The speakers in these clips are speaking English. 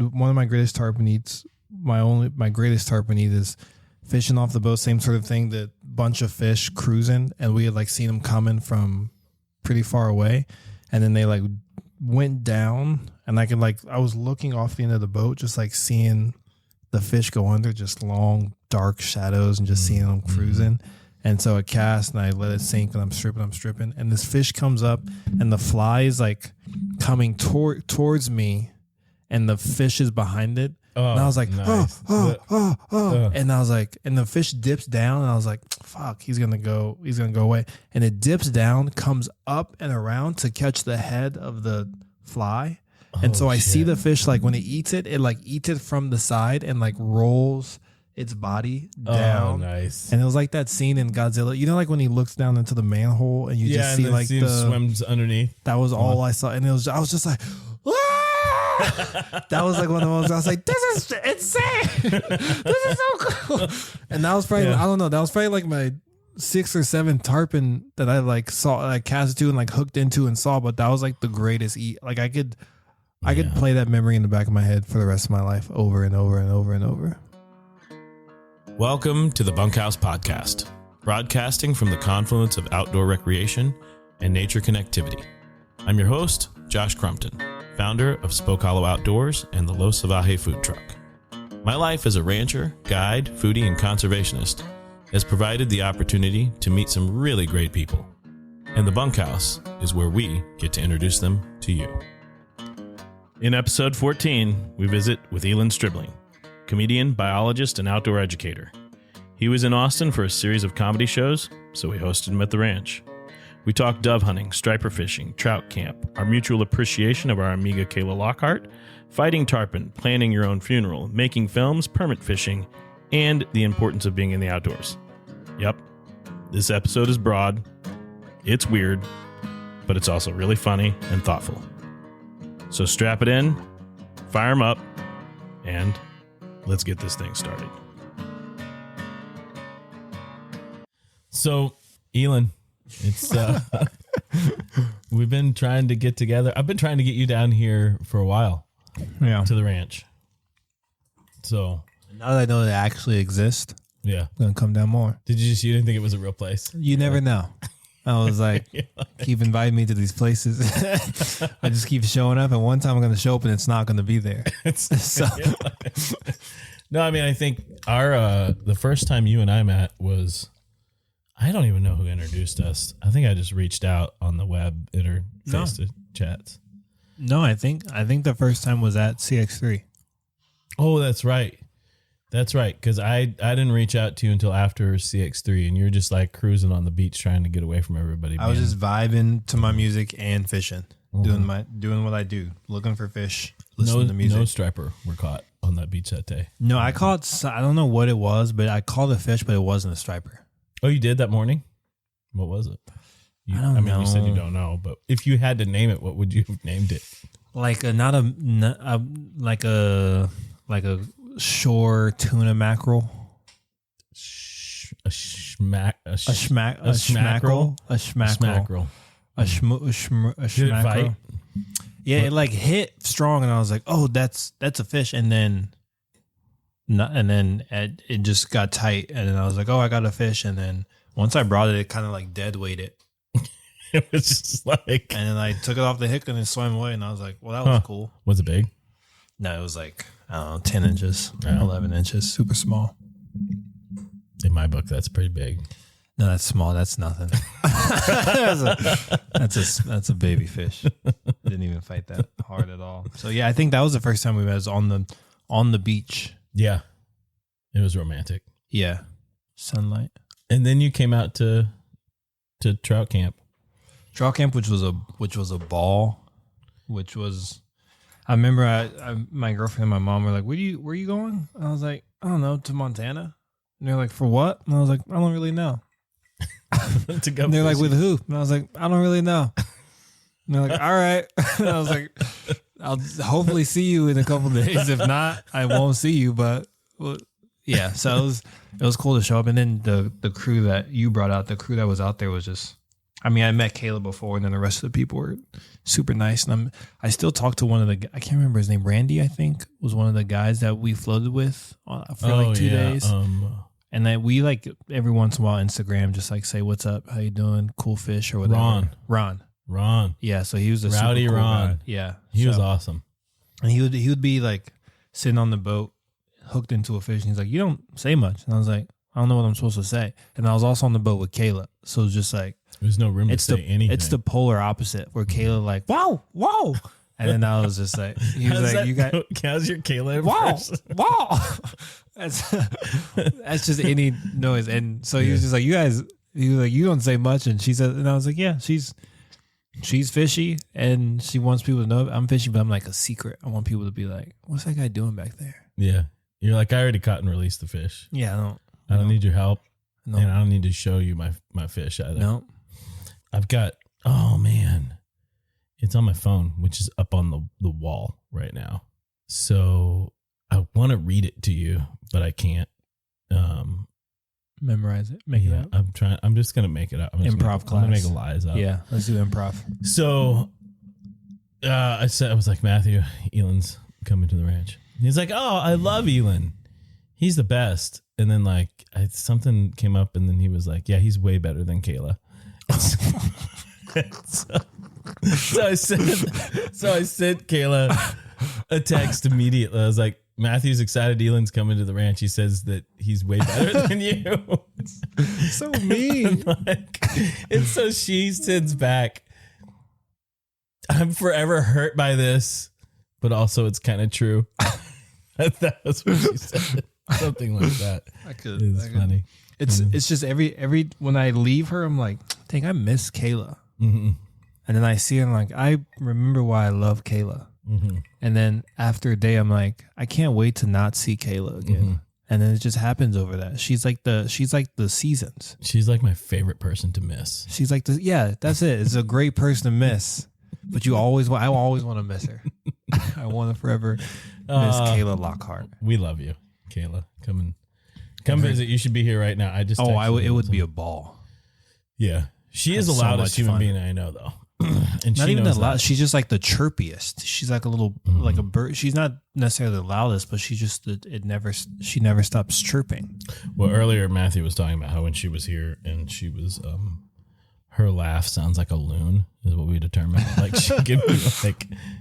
one of my greatest tarpon eats. My greatest tarpon eat is fishing off the boat. Same sort of thing. The bunch of fish cruising, and we had like seen them coming from pretty far away, and then they like went down, and I was looking off the end of the boat, just like seeing the fish go under, just long dark shadows, and just seeing them cruising. And so I cast and I let it sink, and I'm stripping, and this fish comes up, and the fly is like coming towards me, and the fish is behind it. And I was like, nice. And I was like, and the fish dips down, and I was like, fuck, he's gonna go away. And it dips down, comes up and around to catch the head of the fly. And so I see the fish, like when it eats it eats it from the side and like rolls its body down. Oh, nice. And it was like that scene in Godzilla. You know, like when he looks down into the manhole and you just see like the swims underneath. That was all I saw. And I was just like, that was like one of the most, I was like, this is insane. This is so cool. And that was probably, I don't know, that was probably like my 6 or 7 tarpon that I like saw, I cast to and like hooked into and saw, but that was like the greatest eat. Like I could play that memory in the back of my head for the rest of my life over and over and over and over. Welcome to the BunkHaus podcast, broadcasting from the confluence of outdoor recreation and nature connectivity. I'm your host, Josh Crumpton, founder of Spoke Hollow Outdoors and the Los Salvaje food truck. My life as a rancher, guide, foodie, and conservationist has provided the opportunity to meet some really great people. And the BunkHaus is where we get to introduce them to you. In episode 14, we visit with Eeland Stribbling, comedian, biologist, and outdoor educator. He was in Austin for a series of comedy shows, so we hosted him at the ranch. We talked dove hunting, striper fishing, trout camp, our mutual appreciation of our amiga Kayla Lockhart, fighting tarpon, planning your own funeral, making films, permit fishing, and the importance of being in the outdoors. Yep, this episode is broad, it's weird, but it's also really funny and thoughtful. So strap it in, fire 'em up, and let's get this thing started. So, Eeland, it's we've been trying to get together. I've been trying to get you down here for a while. Yeah. To the ranch. So now that I know they actually exist, yeah, I'm gonna come down more. You didn't think it was a real place? You never know. I was like, keep inviting me to these places. I just keep showing up, and one time I'm gonna show up and it's not gonna be there. So. No, I mean, I think our the first time you and I met was, I don't even know who introduced us. I think I just reached out on the web, interfaced to chats. No, I think the first time was at CX3. Oh, that's right. That's right. Because I didn't reach out to you until after CX3, and you're just like cruising on the beach trying to get away from everybody. I was just vibing to my music and fishing, doing what I do, looking for fish, listening to music. No striper were caught on that beach that day. No, I don't know what it was, but I caught a fish, but it wasn't a striper. Oh, you did that morning? What was it? I don't know. You said you don't know, but if you had to name it, what would you have named it? Like a shore tuna mackerel. A schmackerel. Did it fight? Yeah, it like hit strong, and I was like, "Oh, that's a fish." And then it just got tight, and then I was like, "Oh, I got a fish." And then once I brought it, it kind of like dead weighted. It was just like, and then I took it off the hook and it swam away, and I was like, "Well, that was cool." Was it big? No, it was like, I don't know, 10 inches, 11 inches, super small. In my book, that's pretty big. No, that's small. That's nothing. That's a baby fish. Didn't even fight that hard at all. So yeah, I think that was the first time we met. Was on the beach. Yeah, it was romantic. Yeah, sunlight. And then you came out to trout camp. Trout camp, which was a ball. Which was, I remember my girlfriend and my mom were like, where are you going? And I was like, I don't know, to Montana. And they're like, for what? And I was like, I don't really know. To go. And they're like, with who? And I was like, I don't really know. And they're like, all right. And I was like, I'll hopefully see you in a couple of days. If not, I won't see you. But yeah, so it was cool to show up. And then the crew that you brought out, the crew that was out there was just I mean, I met Kayla before, and then the rest of the people were super nice. And I still talk to one of the, I can't remember his name, Randy, I think, was one of the guys that we floated with for like 2 days. And then we like every once in a while Instagram just like say, what's up, how you doing, cool fish or whatever. Ron. Yeah, so he was a Rowdy super cool Ron. guy. Yeah. He was awesome. And he would be like sitting on the boat, hooked into a fish, and he's like, you don't say much. And I was like, I don't know what I'm supposed to say. And I was also on the boat with Kayla. So it's just like, there's no room to say anything. It's the polar opposite where Kayla like, whoa. And then I was just like, he was like, you got, how's your Kayla? Wow. That's just any noise. And so he was just like, he was like, you don't say much. And she said, and I was like, yeah, she's fishy and she wants people to know I'm fishy, but I'm like a secret. I want people to be like, what's that guy doing back there? Yeah. You're like, I already caught and released the fish. Yeah, I don't need your help. No. And I don't need to show you my fish either. No. I've got, oh man, it's on my phone, which is up on the wall right now. So I want to read it to you, but I can't. Memorize it. Make it up. I'm just going to make it up. Improv class. I'm going to make a lies up. Yeah, let's do improv. So I was like, Matthew, Eeland's coming to the ranch. He's like, oh, I love Elan. He's the best. And then like something came up and then he was like, yeah, he's way better than Kayla. So I sent Kayla a text immediately. I was like, Matthew's excited Eeland's coming to the ranch. He says that he's way better than you. So mean. And so she sends back, I'm forever hurt by this, but also it's kind of true. That was what she said. Something like that. It's funny. It's just every when I leave her, I'm like, dang, I miss Kayla. Mm-hmm. And then I see her, I'm like, I remember why I love Kayla. Mm-hmm. And then after a day, I'm like, I can't wait to not see Kayla again. Mm-hmm. And then it just happens over that. She's like the seasons. She's like my favorite person to miss. She's like yeah, that's it. It's a great person to miss. But I always want to miss her. I want to forever miss Kayla Lockhart. We love you, Kayla. Come visit. You should be here right now. It would be a ball. Yeah. She is the loudest human being I know, though. And not she even knows the loudest. She's just like the chirpiest. She's like a little, like a bird. She's not necessarily the loudest, but she never stops chirping. Well, earlier Matthew was talking about how when she was here and she was, her laugh sounds like a loon is what we determined. Like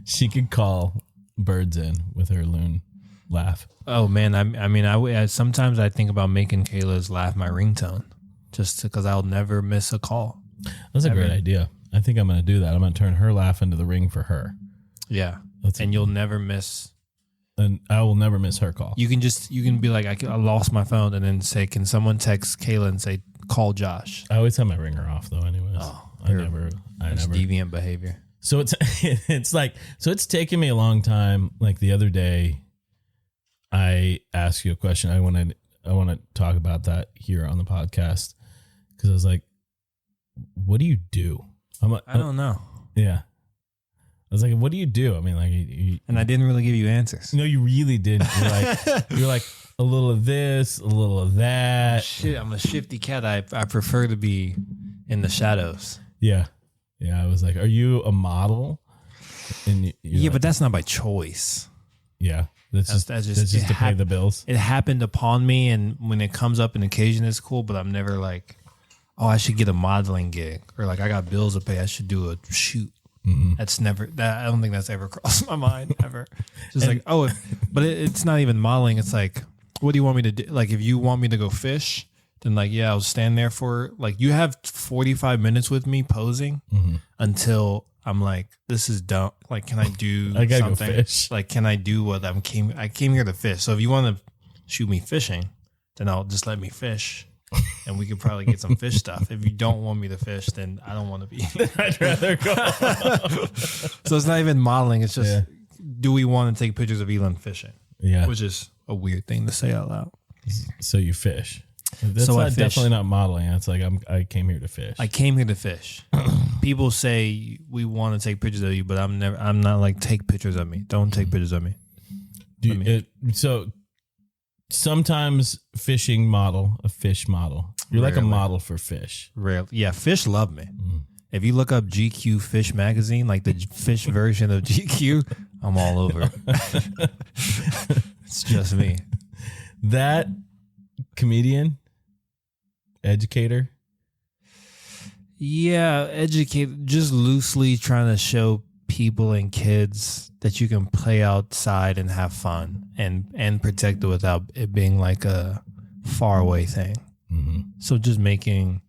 she could call birds in with her loon laugh. Oh man. I sometimes I think about making Kayla's laugh my ringtone just because I'll never miss a call. That's a great idea. I think I'm going to do that. I'm going to turn her laugh into the ring for her. Yeah. And you'll never miss. And I will never miss her call. You can be like, I lost my phone and then say, can someone text Kayla and say, call Josh? I always have my ringer off though anyways. Oh, I never. Deviant behavior. So it's taken me a long time. Like the other day, I asked you a question. I want to talk about that here on the podcast because I was like, what do you do? I don't know. Yeah. I was like, what do you do? I mean, like, and I didn't really give you answers. No, you really didn't. You're like a little of this, a little of that. Shit, I'm a shifty cat. I prefer to be in the shadows. Yeah. Yeah. I was like, are you a model? And but that's not by choice. Yeah. That's just to pay the bills. It happened upon me. And when it comes up an occasion, it's cool, but I'm never like, oh, I should get a modeling gig, or like I got bills to pay, I should do a shoot. Mm-hmm. I don't think that's ever crossed my mind ever. Just like, but it's not even modeling. It's like, what do you want me to do? Like, if you want me to go fish, then like, yeah, I'll stand there for like, you have 45 minutes with me posing until I'm like, this is dumb. Like, can I do I gotta something? Go fish. Like, can I do what I came here to fish. So if you want to shoot me fishing, then I'll just let me fish. And we could probably get some fish stuff. If you don't want me to fish, then I don't want to be. I'd rather go. So it's not even modeling. It's just, do we want to take pictures of Eeland fishing? Yeah. Which is a weird thing to say out loud. So you fish. That's definitely not modeling. It's like, I came here to fish. I came here to fish. People say we want to take pictures of you, but I'm not like, take pictures of me. Don't take pictures of me. So sometimes a fish model. You're rarely. Like a model for fish. Rarely. Yeah, fish love me. If you look up GQ Fish Magazine, like the fish version of GQ, I'm all over it. It's just me. That comedian, educator. Yeah, educate, just loosely trying to show people and kids that you can play outside and have fun and protect it without it being like a far away thing. Mm-hmm. So just making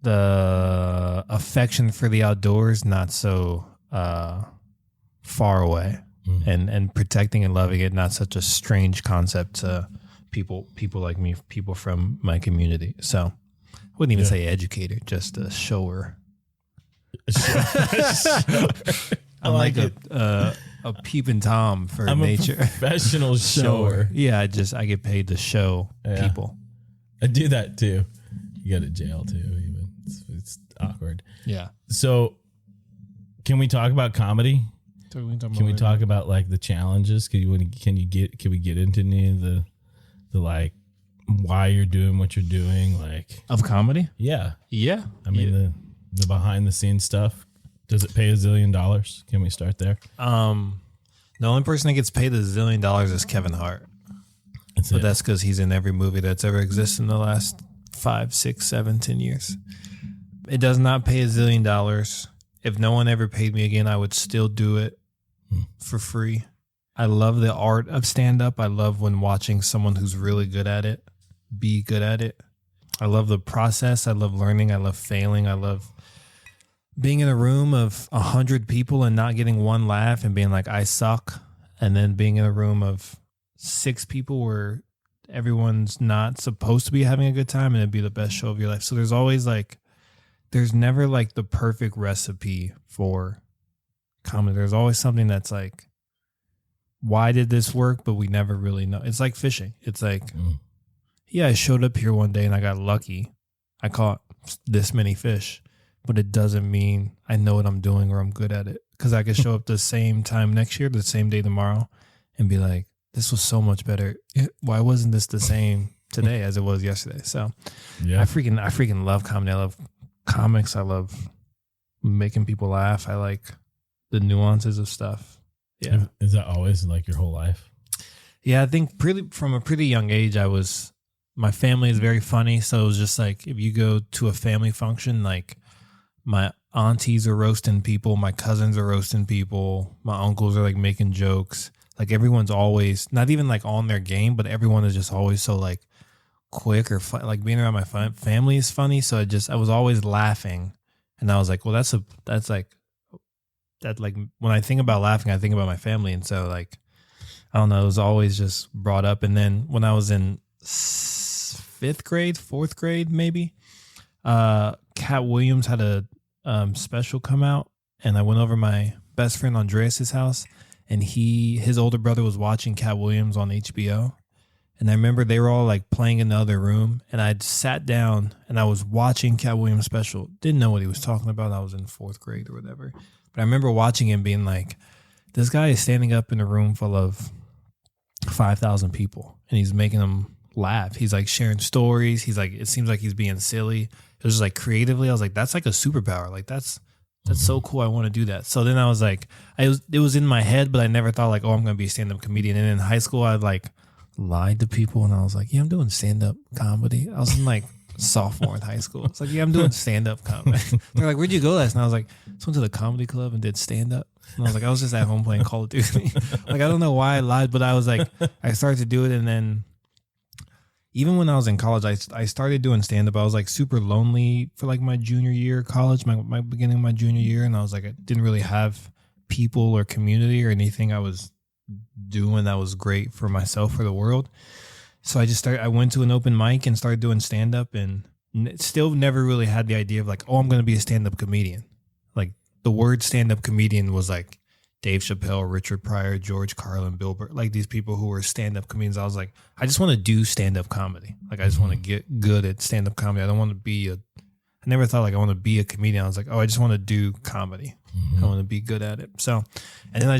the affection for the outdoors not so far away, and protecting and loving it not such a strange concept to people like me, people from my community. So I wouldn't even say educator, just a shower. I'm like a peeping Tom for nature. A professional shower. Yeah, I get paid to show people. I do that too. You go to jail too. Even it's awkward. Yeah. So, can we talk about comedy? Can we talk about like the challenges? Can we get into any of the like why you're doing what you're doing, like of comedy? Yeah. I the mean the behind the scenes stuff. Does it pay $1 zillion? Can we start there? The only person that gets paid $1 zillion is Kevin Hart. That's because he's in every movie that's ever existed in the last 5, 6, 7, 10 years. It does not pay $1 zillion. If no one ever paid me again, I would still do it for free. I love the art of stand-up. I love when watching someone who's really good at it be good at it. I love the process. I love learning. I love failing. I love being in a room of 100 people and not getting one laugh and being like, I suck. And then being in a room of 6 people where everyone's not supposed to be having a good time and it'd be the best show of your life. So there's always there's never like the perfect recipe for comedy. There's always something that's like, why did this work? But we never really know. It's like fishing. It's like, yeah, I showed up here one day and I got lucky. I caught this many fish. But it doesn't mean I know what I'm doing or I'm good at it. Because I could show up the same time next year, the same day tomorrow, and be like, this was so much better. Why wasn't this the same today as it was yesterday? So yeah. I freaking love comedy. I love comics. I love making people laugh. I like the nuances of stuff. Yeah. Is that always like your whole life? Yeah, I think from a pretty young age, my family is very funny. So it was just like, if you go to a family function, like, my aunties are roasting people. My cousins are roasting people. My uncles are like making jokes. Like everyone's always not even like on their game, but everyone is just always so like quick or fun. Like being around my family is funny. So I was always laughing, and I was like, well, that's like when I think about laughing, I think about my family, and so like I don't know, it was always just brought up. And then when I was in 5th grade, 4th grade, maybe, Cat Williams had a special come out, and I went over my best friend Andreas's house, and his older brother was watching Cat Williams on HBO, and I remember they were all like playing in the other room, and I'd sat down and I was watching Cat Williams special. Didn't know what he was talking about. I was in 4th grade or whatever, but I remember watching him being like, this guy is standing up in a room full of 5,000 people, and he's making them laugh. He's like sharing stories. He's like, it seems like he's being silly. It was just like creatively, I was like, that's like a superpower. Like that's so cool. I want to do that. So then I was like, it was in my head, but I never thought like, oh, I'm going to be a stand-up comedian. And in high school, I like lied to people, and I was like, yeah, I'm doing stand-up comedy. I was in like sophomore in high school. It's like, yeah, I'm doing stand-up comedy. They're like, where'd you go last night? I was like, I went to the comedy club and did stand-up. And I was like, I was just at home playing Call of Duty. Like, I don't know why I lied, but I was like, I started to do it, and then even when I was in college, I started doing stand-up. I was like super lonely for like my junior year of college, my beginning of my junior year. And I was like, I didn't really have people or community or anything I was doing that was great for myself or the world. So I went to an open mic and started doing stand-up, and still never really had the idea of like, oh, I'm going to be a stand-up comedian. Like the word stand-up comedian was like Dave Chappelle, Richard Pryor, George Carlin, Bill Burr, like these people who were stand-up comedians. I was like, I just want to do stand-up comedy. Like, I just want to get good at stand-up comedy. I don't want to be I never thought like I want to be a comedian. I was like, oh, I just want to do comedy. I want to be good at it. So, and then I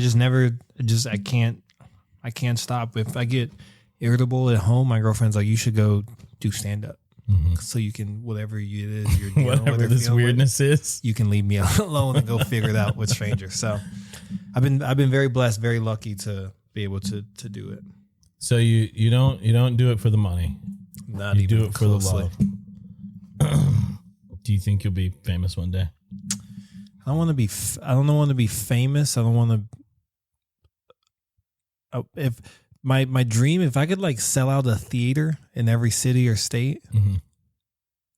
can't stop. If I get irritable at home, my girlfriend's like, you should go do stand-up. So you can, whatever it is you're dealing Whatever with, this weirdness is, you can leave me alone and go figure it out with strangers. So I've been very blessed, very lucky to be able to do it. So you don't do it for the money. Not you even do it for closely. the love. Do you think you'll be famous one day? I don't want to be famous. I don't want to. If my dream, if I could like sell out a theater in every city or state,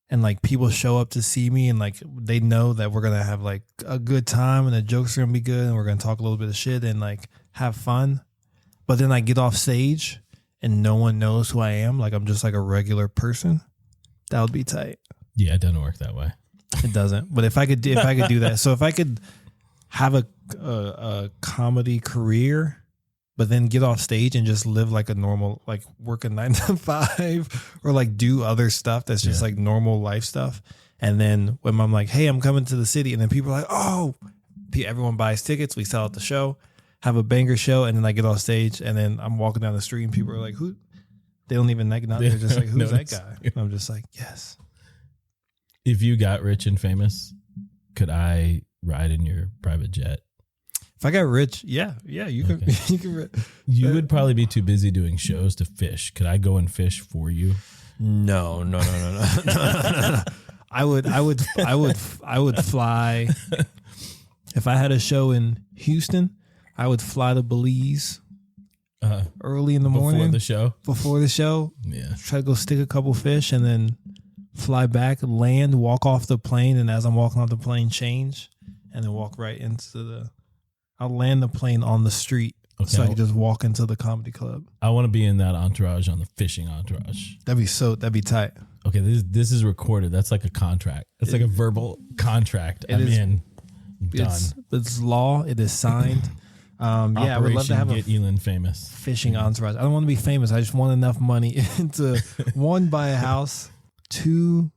and like people show up to see me, and like they know that we're gonna have like a good time and the jokes are gonna be good, and we're gonna talk a little bit of shit and like have fun. But then I get off stage and no one knows who I am. Like I'm just like a regular person. That would be tight. Yeah, it doesn't work that way. It doesn't. But if I could do that, so if I could have a comedy career, but then get off stage and just live like a normal, like work a 9 to 5 or like do other stuff that's just like normal life stuff. And then when I'm like, hey, I'm coming to the city, and then people are like, oh, everyone buys tickets. We sell out the show, have a banger show, and then I get off stage, and then I'm walking down the street and people are like, who? They don't even like, they're just like, who's that guy? And I'm just like, yes. If you got rich and famous, could I ride in your private jet? If I got rich, yeah, you can. You can. You would probably be too busy doing shows to fish. Could I go and fish for you? No. I would fly. If I had a show in Houston, I would fly to Belize early in the morning Before the show, yeah. Try to go stick a couple fish and then fly back, land, walk off the plane, and as I'm walking off the plane, change, and then walk right into I'll land the plane on the street, so I can just walk into the comedy club. I want to be in that entourage, on the fishing entourage. That'd be tight. Okay, this is recorded. That's like a contract. That's like a verbal contract. I'm in. Done. It's law. It is signed. I would love to have get Eeland famous. Fishing entourage. I don't want to be famous. I just want enough money to one, buy a house, two,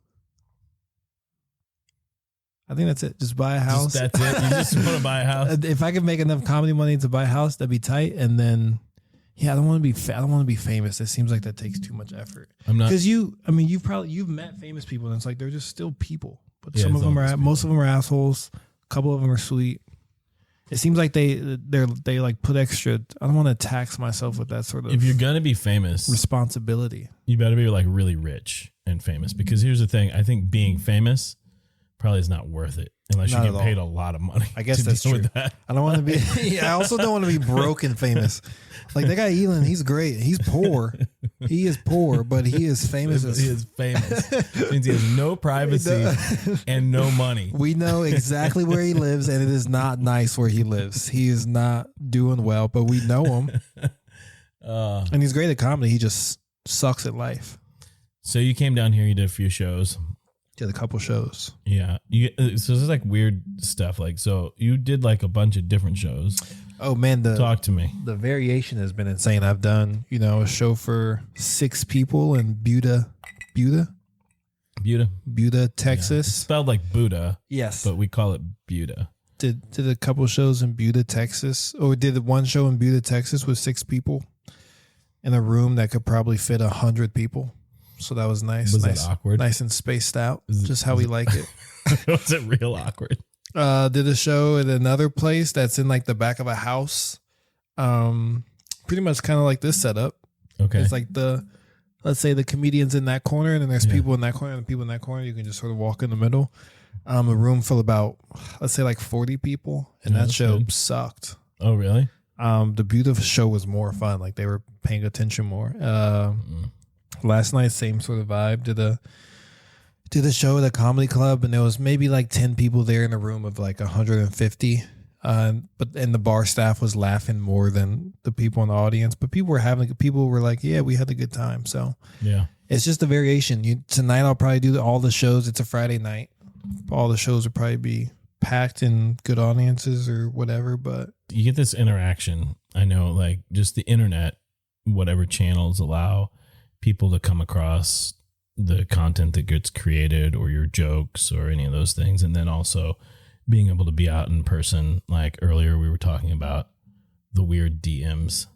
I think that's it. Just buy a house. That's it. You just want to buy a house. If I could make enough comedy money to buy a house, that'd be tight. And then, I don't want to be famous. It seems like that takes too much effort. I'm not, because you've met famous people, and it's like they're just still people. But some of them most of them are assholes. A couple of them are sweet. It seems like they like put extra. I don't want to tax myself with that sort of. If you're gonna be famous, responsibility, you better be like really rich and famous. Because here's the thing: I think being famous probably is not worth it unless you get paid a lot a money. I guess that's true. That. I don't want to be. I also don't want to be broke and famous. Like that guy Elan, he's great. He's poor. He is poor, but he is famous. He is famous. Means he has no privacy and no money. We know exactly where he lives, and it is not nice where he lives. He is not doing well, but we know him. And he's great at comedy. He just sucks at life. So you came down here. You did a few shows. Did a couple shows. Yeah. So there's like weird stuff. Like, so you did like a bunch of different shows. Oh man, talk to me. The variation has been insane. I've done, a show for 6 people in Buda, Texas. Yeah. It's spelled like Buddha. Yes, but we call it Buda. Did a couple shows in Buda, Texas, or did one show in Buda, Texas with 6 people in a room that could probably fit 100 people. So that was nice. Was that awkward? Nice and spaced out. Just how we like it. Was it real awkward? Did a show at another place that's in like the back of a house. Pretty much kind of like this setup. Okay. It's like let's say the comedian's in that corner, and then there's people in that corner and people in that corner. You can just sort of walk in the middle. A room full of about, let's say like 40 people. And that show sucked. Oh, really? The beautiful show was more fun. Like they were paying attention more. Last night, same sort of vibe. Did a show at a comedy club, and there was maybe like 10 people there in a room of like 150. And the bar staff was laughing more than the people in the audience. But people were like, yeah, we had a good time. So yeah, it's just a variation. Tonight I'll probably do all the shows. It's a Friday night. All the shows will probably be packed and good audiences or whatever. But you get this interaction. I know, like just the internet, whatever channels allow people to come across the content that gets created or your jokes or any of those things. And then also being able to be out in person. Like earlier we were talking about the weird DMs,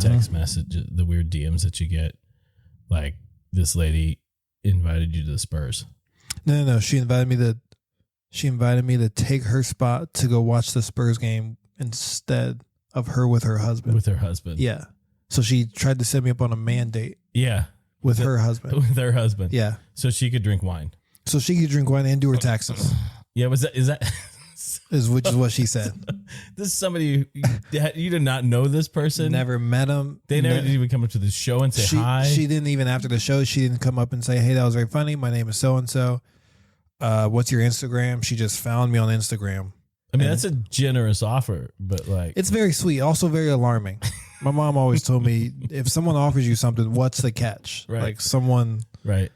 text messages, the weird DMs that you get. Like this lady invited you to the Spurs. No. She invited me to take her spot to go watch the Spurs game instead of her with her husband. With her husband. Yeah. So she tried to set me up on a man date. Yeah. With her husband. With her husband. Yeah. So she could drink wine. So she could drink wine and do her taxes. Yeah. Is that which is what she said. This is somebody you did not know this person. Never met him. They never did even come up to the show and say hi. She didn't even after the show. She didn't come up and say, "Hey, that was very funny. My name is so and so. What's your Instagram?" She just found me on Instagram. I mean, that's a generous offer, but like it's very sweet. Also very alarming. My mom always told me if someone offers you something, what's the catch? Right. Like someone. Right.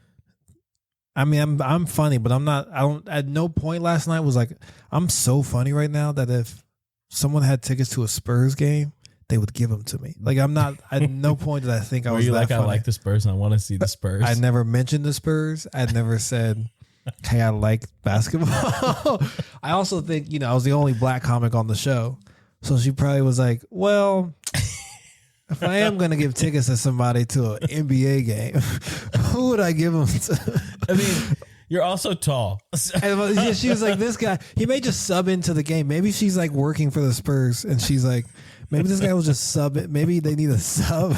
I mean, I'm funny, but I'm not. I don't. At no point last night was like I'm so funny right now that if someone had tickets to a Spurs game, they would give them to me. Like I'm not. At no point did I think I was. Were you that like funny. I like the Spurs and I want to see the Spurs? I never mentioned the Spurs. I never said, "Hey, I like basketball." I also think I was the only black comic on the show, so she probably was like, "Well." If I am going to give tickets to somebody to an NBA game, who would I give them to? I mean, you're also tall. And she was like, this guy, he may just sub into the game. Maybe she's like working for the Spurs and she's like, maybe this guy will just sub it. Maybe they need a sub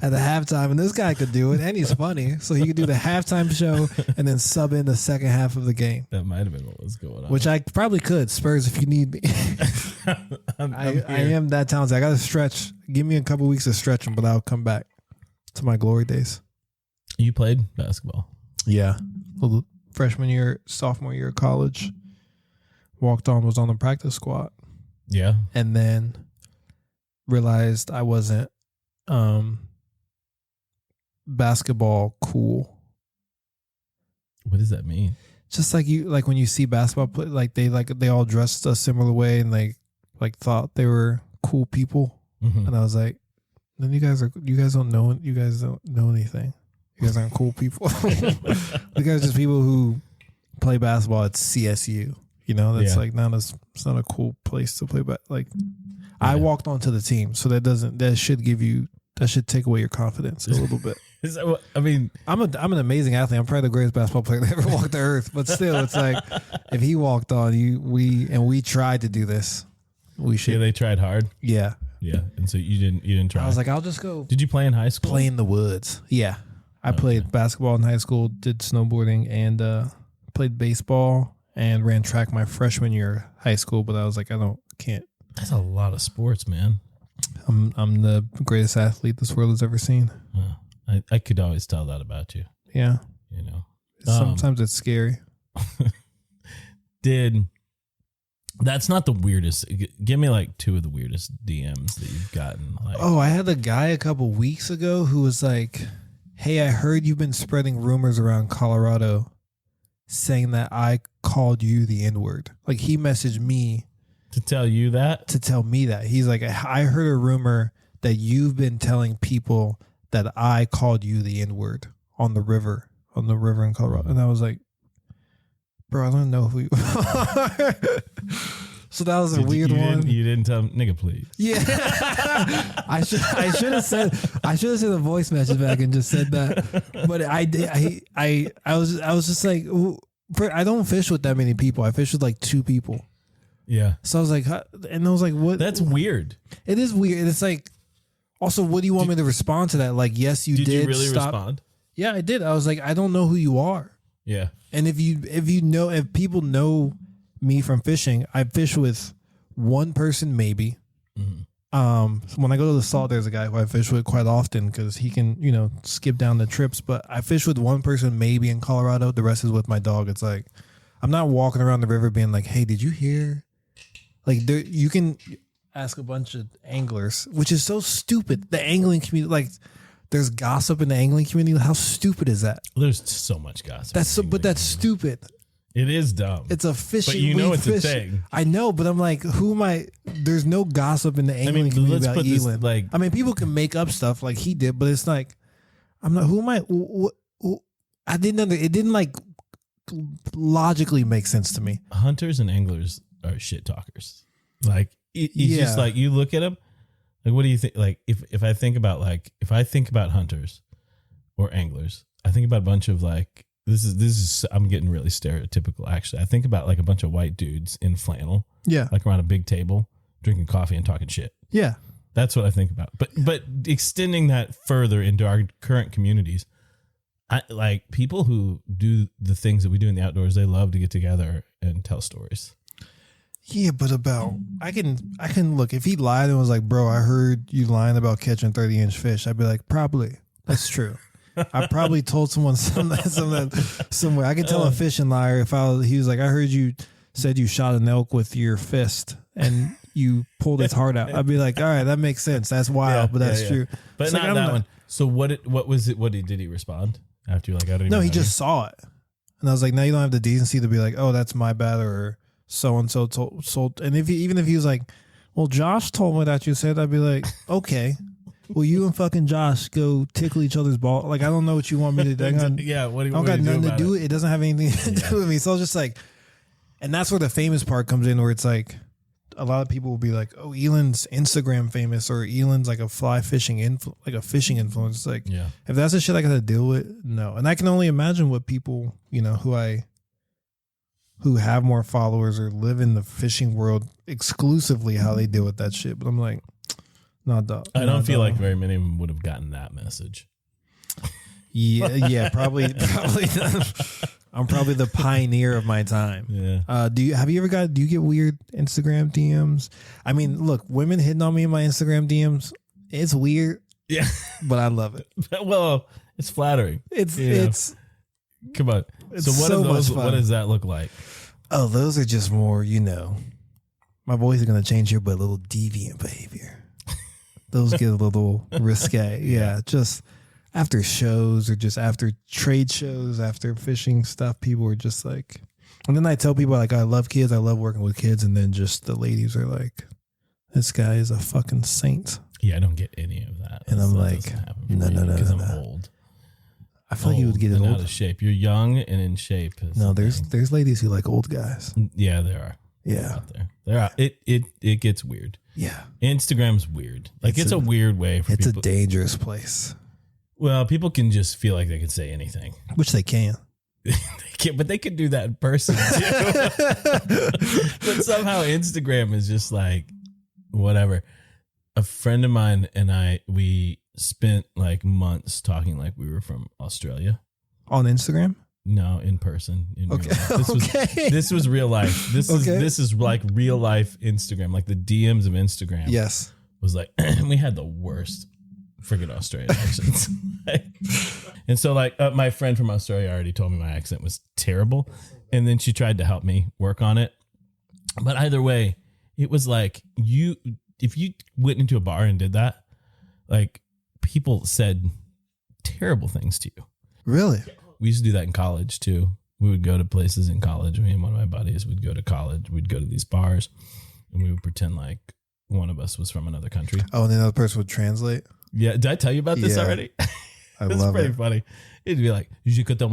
at the halftime and this guy could do it and he's funny. So he could do the halftime show and then sub in the second half of the game. That might have been what was going on. Which I probably could. Spurs, if you need me. I am that talented. I got to stretch. Give me a couple weeks of stretching, but I'll come back to my glory days. You played basketball? Yeah. Well, freshman year, sophomore year of college. Was on the practice squad. Yeah. And then realized I wasn't basketball cool. What does that mean? Just like when you see basketball play, they all dressed a similar way and like thought they were cool people. Mm-hmm. And I was like, then you guys don't know anything. You guys aren't cool people. You guys are just people who play basketball at CSU. That's it's not a cool place to play. But I walked onto the team, so that should take away your confidence a little bit. Is that what, I mean, I'm an amazing athlete. I'm probably the greatest basketball player that ever walked the earth. But still, it's like if he walked on, we tried to do this. We should. Yeah, they tried hard. Yeah. Yeah, and so you didn't try. I was like, I'll just go. Did you play in high school? Play in the woods. Yeah, I played basketball in high school, did snowboarding, and played baseball and ran track my freshman year of high school. But I was like, can't. That's a lot of sports, man. I'm the greatest athlete this world has ever seen. I could always tell that about you. Yeah, Sometimes it's scary. That's not the weirdest. Give me like two of the weirdest DMs that you've gotten. I had a guy a couple weeks ago who was like, "Hey, I heard you've been spreading rumors around Colorado saying that I called you the N-word." Like he messaged me to tell you that? To tell me that. He's like, "I heard a rumor that you've been telling people that I called you the N-word on the river in Colorado." And I was like, "Bro, I don't know who you are." So that was a weird one. You didn't tell him, nigga, please. Yeah. I should have said a voice message back and just said that. But I did. I was just like, I don't fish with that many people. I fish with like 2 people. Yeah. So I was like, and I was like, what? That's weird. It is weird. It's like, also, what do you want me to respond to that? Like, yes, you did. Did you really respond? Yeah, I did. I was like, I don't know who you are. Yeah. And if people know me from fishing, I fish with one person maybe. Mm-hmm. When I go to the salt, there's a guy who I fish with quite often because he can, skip down the trips. But I fish with one person maybe in Colorado. The rest is with my dog. It's like I'm not walking around the river being like, "Hey, did you hear?" Like you can ask a bunch of anglers, which is so stupid. The angling community, like. There's gossip in the angling community. How stupid is that? There's so much gossip. That's stupid. It is dumb. It's a fishing. But it's a thing. I know, but I'm like, who am I? There's no gossip in the angling community about Eeland. People can make up stuff like he did, but it's like, I'm not. Who am I? I didn't. It didn't like logically make sense to me. Hunters and anglers are shit talkers. Like it's just like you look at them. Like, what do you think? Like, if I think about hunters or anglers, I think about a bunch of like this is I'm getting really stereotypical. Actually, I think about like a bunch of white dudes in flannel, like around a big table, drinking coffee and talking shit. Yeah, that's what I think about. But extending that further into our current communities, I like people who do the things that we do in the outdoors. They love to get together and tell stories. Yeah, but I can look, if he lied and was like, bro, I heard you lying about catching 30-inch fish, I'd be like, probably that's true. I probably told someone somewhere. I could tell a fishing liar he was like, I heard you said you shot an elk with your fist and you pulled its heart out. I'd be like, all right, that makes sense. That's wild, but that's true. But it's not like, that one. So what was it? Did he respond after you're like, I don't even know? No, he just saw it. And I was like, now you don't have the decency to be like, oh, that's my bad, or so-and-so told. And even if he was like, well, Josh told me that you said, I'd be like, okay. Well, you and fucking Josh go tickle each other's ball. Like, I don't know what you want me to do. What do I don't got nothing to do with it. It doesn't have anything to do with me. So I was just like, and that's where the famous part comes in, where it's like, a lot of people will be like, oh, Eeland's Instagram famous, or Eeland's like a fly fishing, like a fishing influence. It's like, if that's the shit I got to deal with, no. And I can only imagine what people, who have more followers or live in the fishing world exclusively, how they deal with that shit. But I'm like, not dog. I don't feel like very many of them would have gotten that message. Yeah, probably. I'm probably the pioneer of my time. Yeah. Do you get weird Instagram DMs? I mean, look, women hitting on me in my Instagram DMs, it's weird. Yeah. But I love it. Well, it's flattering. It's come on. So what does that look like? Oh, those are just more, my boys are going to change here, but a little deviant behavior. Those get a little risque. Yeah. Just after shows, or just after trade shows, after fishing stuff, people are just like, and then I tell people like, I love kids. I love working with kids. And then just the ladies are like, this guy is a fucking saint. Yeah. I don't get any of that. And I'm like, no. Because I'm old. I feel like you would get it out of shape. You're young and in shape. No, there's ladies who like old guys. Yeah, there are. Yeah, out there. There are. It gets weird. Yeah, Instagram's weird. Like it's a weird way for people. It's a dangerous place. Well, people can just feel like they can say anything, which they can. But they could do that in person too. But somehow Instagram is just like whatever. A friend of mine and we spent like months talking like we were from Australia. On Instagram? No, in person. Okay. Real life. This was real life. This is like real life Instagram. Like the DMs of Instagram. Yes. Was like we had the worst freaking Australian accents. And so like my friend from Australia already told me my accent was terrible. And then she tried to help me work on it. But either way, it was like if you went into a bar and did that, like people said terrible things to you. Really? We used to do that in college too. We would go to places in college. Me and one of my buddies would go to college. We'd go to these bars and we would pretend like one of us was from another country. Oh, and the other person would translate? Yeah. Did I tell you about this already? I love it. It's pretty funny. It'd be like, and then your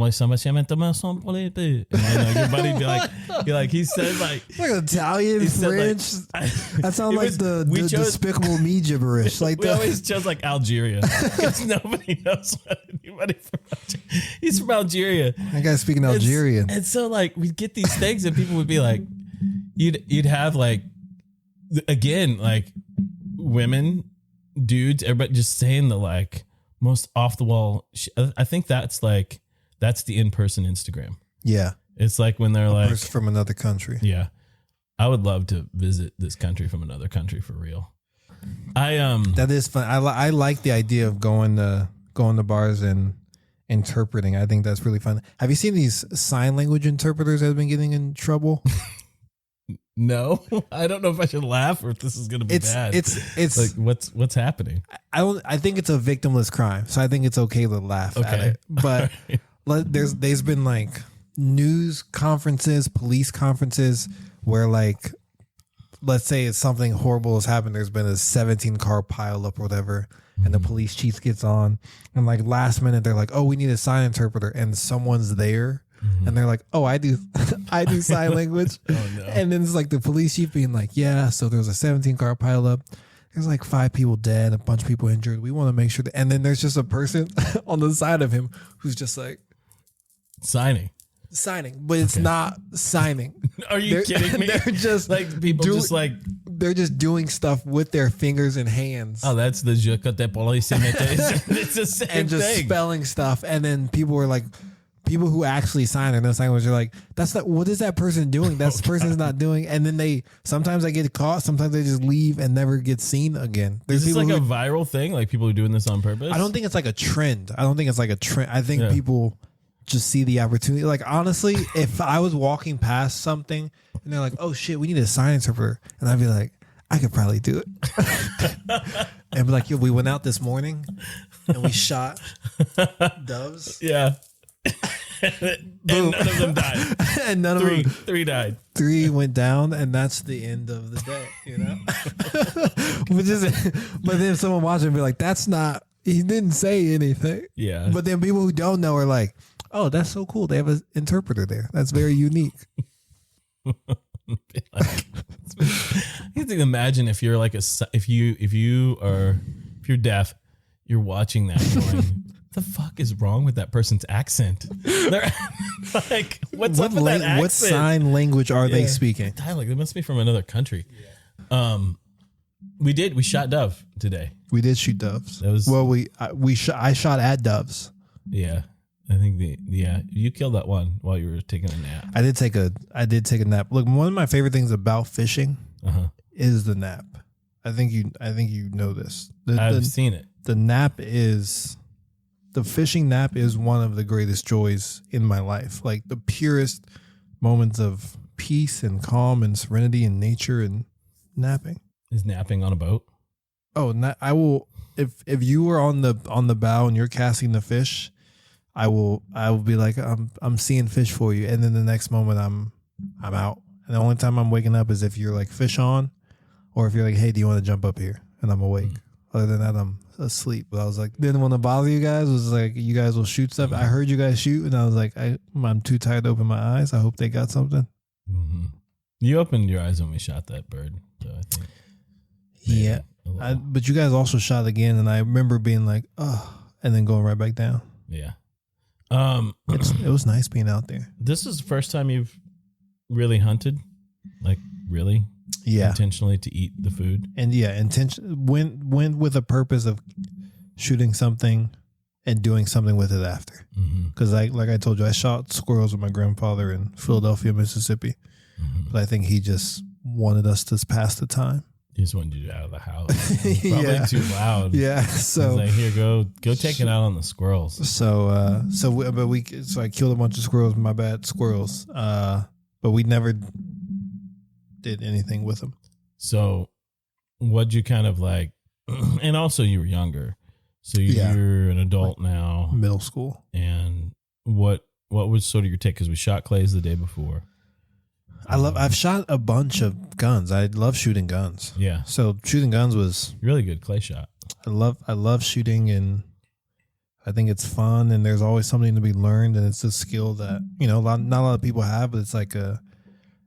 buddy'd be like, he said like Italian, French. Like, that sounds like the Despicable Me gibberish. Like we always chose like Algeria because nobody knows anybody from Algeria. He's from Algeria. That guy's speaking Algerian. And so like we'd get these things and people would be like, you'd have like, again, like women, dudes, everybody just saying the like most off the wall. I think that's the in-person Instagram. Yeah. It's like when they're like from another country. Yeah. I would love to visit this country from another country for real. That is fun. I like the idea of going to bars and interpreting. I think that's really fun. Have you seen these sign language interpreters that have been getting in trouble? No, I don't know if I should laugh or if this is going to be bad. It's like what's happening. I think it's a victimless crime, so I think it's okay to laugh at it. But there's been like news conferences, police conferences where like, let's say it's something horrible has happened. There's been a 17 car pile up or whatever, and the police chief gets on, and like last minute they're like, oh, we need a sign interpreter, and someone's there. And they're like, oh, I do sign language. Oh, no. And then it's like the police chief being like, yeah, so there was a 17 car pile up. There's like 5 people dead, a bunch of people injured. We want to make sure that, and then there's just a person on the side of him who's just like, Signing. but it's not signing. Are you kidding me? They're just like people they're just doing stuff with their fingers and hands. Oh, that's the je te polisimete. It's the same and just thing. spelling stuff. And then people who actually sign in those languages are like, that's not, what is that person doing? That person's not doing. And then sometimes they get caught. Sometimes they just leave and never get seen again. Is this like a viral thing? Like people are doing this on purpose? I don't think it's like a trend. I think people just see the opportunity. Like, honestly, if I was walking past something and they're like, oh shit, we need a sign interpreter. And I'd be like, I could probably do it. And be like, yo, we went out this morning and we shot doves. Yeah. And none of them died. And three died. 3 went down, and that's the end of the day, you know? But then someone watching and be like, that's not, he didn't say anything. Yeah. But then people who don't know are like, oh, that's so cool. They have an interpreter there. That's very unique. You can imagine if you're like if you're deaf, you're watching that going, the fuck is wrong with that person's accent? They're like, what's up with that accent? What sign language are they speaking? Dialect. They must be from another country. Yeah. We shot dove today. We did shoot doves. That was I shot at doves. Yeah. I think you killed that one while you were taking a nap. I did take a nap. Look, one of my favorite things about fishing is the nap. I think you know this. I've seen it. The fishing nap is one of the greatest joys in my life. Like the purest moments of peace and calm and serenity in nature and napping. Is napping on a boat? Oh, I will. If you were on the bow and you're casting the fish, I will be like, I'm seeing fish for you, and then the next moment I'm out. And the only time I'm waking up is if you're like fish on, or if you're like, hey, do you want to jump up here? And I'm awake. Other than that, I'm asleep. But I was like, didn't want to bother you guys. It was like, you guys will shoot stuff. I heard you guys shoot, and I was like, I'm too tired to open my eyes. I hope they got something. Mm-hmm. You opened your eyes when we shot that bird, so I think. Yeah, but you guys also shot again, and I remember being like, oh, and then going right back down. Yeah. It was nice being out there. This is the first time you've really hunted, like really, intentionally to eat the food, and went with a purpose of shooting something and doing something with it after. Because like I told you, I shot squirrels with my grandfather in Philadelphia, Mississippi, but I think he just wanted us to pass the time. He just wanted you out of the house. Probably too loud. Yeah. So like, here, go take it out on the squirrels. So I killed a bunch of squirrels. My bad, squirrels. But we never did anything with them. So what'd you kind of like, and also you were younger. So you're an adult now. Middle school. And what was sort of your take? Because we shot clays the day before. I've shot a bunch of guns. I love shooting guns. Yeah. So shooting guns was really good clay shot. I love shooting, and I think it's fun, and there's always something to be learned, and it's a skill that, not a lot of people have, but it's like and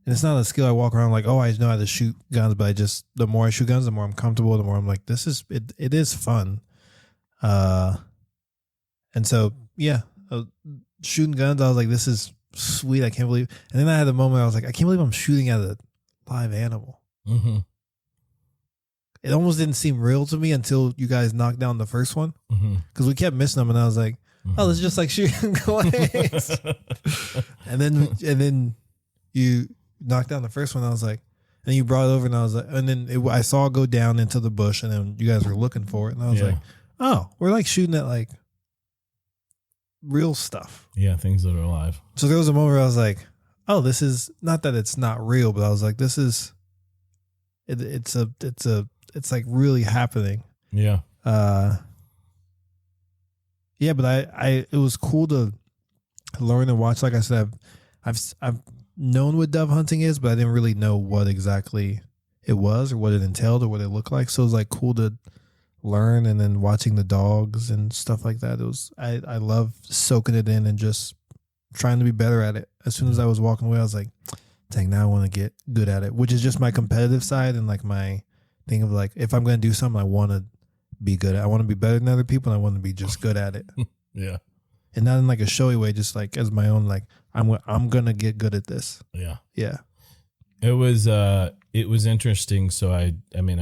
it's not a skill I walk around like, oh, I know how to shoot guns, but the more I shoot guns, the more I'm comfortable, the more I'm like, it is fun. And so, shooting guns, I was like, this is sweet. I can't believe. And then I had a moment where I was like, I can't believe I'm shooting at a live animal. Mm-hmm. It almost didn't seem real to me until you guys knocked down the first one, because we kept missing them, and I was like, oh, it's just like shooting clays. and then you knocked down the first one. I was like, and you brought it over, and I was like, and then I saw it go down into the bush, and then you guys were looking for it, and I was like, oh, we're like shooting at like real stuff. Yeah, things that are alive. So there was a moment where I was like, oh, this is not that it's not real, but I was like, this is it's like really happening. Yeah. But it was cool to learn and watch. Like I said, I've known what dove hunting is, but I didn't really know what exactly it was or what it entailed or what it looked like. So it was like cool to learn, and then watching the dogs and stuff like that. It was, I love soaking it in and just trying to be better at it. As soon as I was walking away, I was like, dang, now I want to get good at it, which is just my competitive side and like my thing of like, if I'm going to do something, I want to be good at it. I want to be better than other people, and I want to be just good at it. Yeah. and not in like a showy way, just like as my own, like I'm gonna get good at this. Yeah. Yeah. It was interesting. So I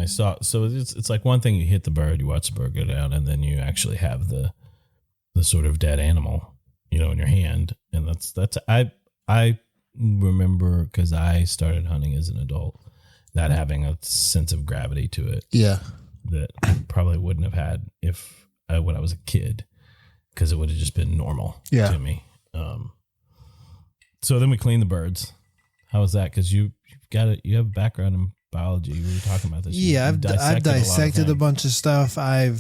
saw, so it's like one thing, you hit the bird, you watch the bird go down, and then you actually have the sort of dead animal, in your hand. And that's, I remember, cause I started hunting as an adult, not having a sense of gravity to it. Yeah. That I probably wouldn't have had when I was a kid, cause it would have just been normal to me. So then we cleaned the birds. How was that? Cause you have a background in biology. We were talking about this. Yeah. I've dissected a bunch of stuff. I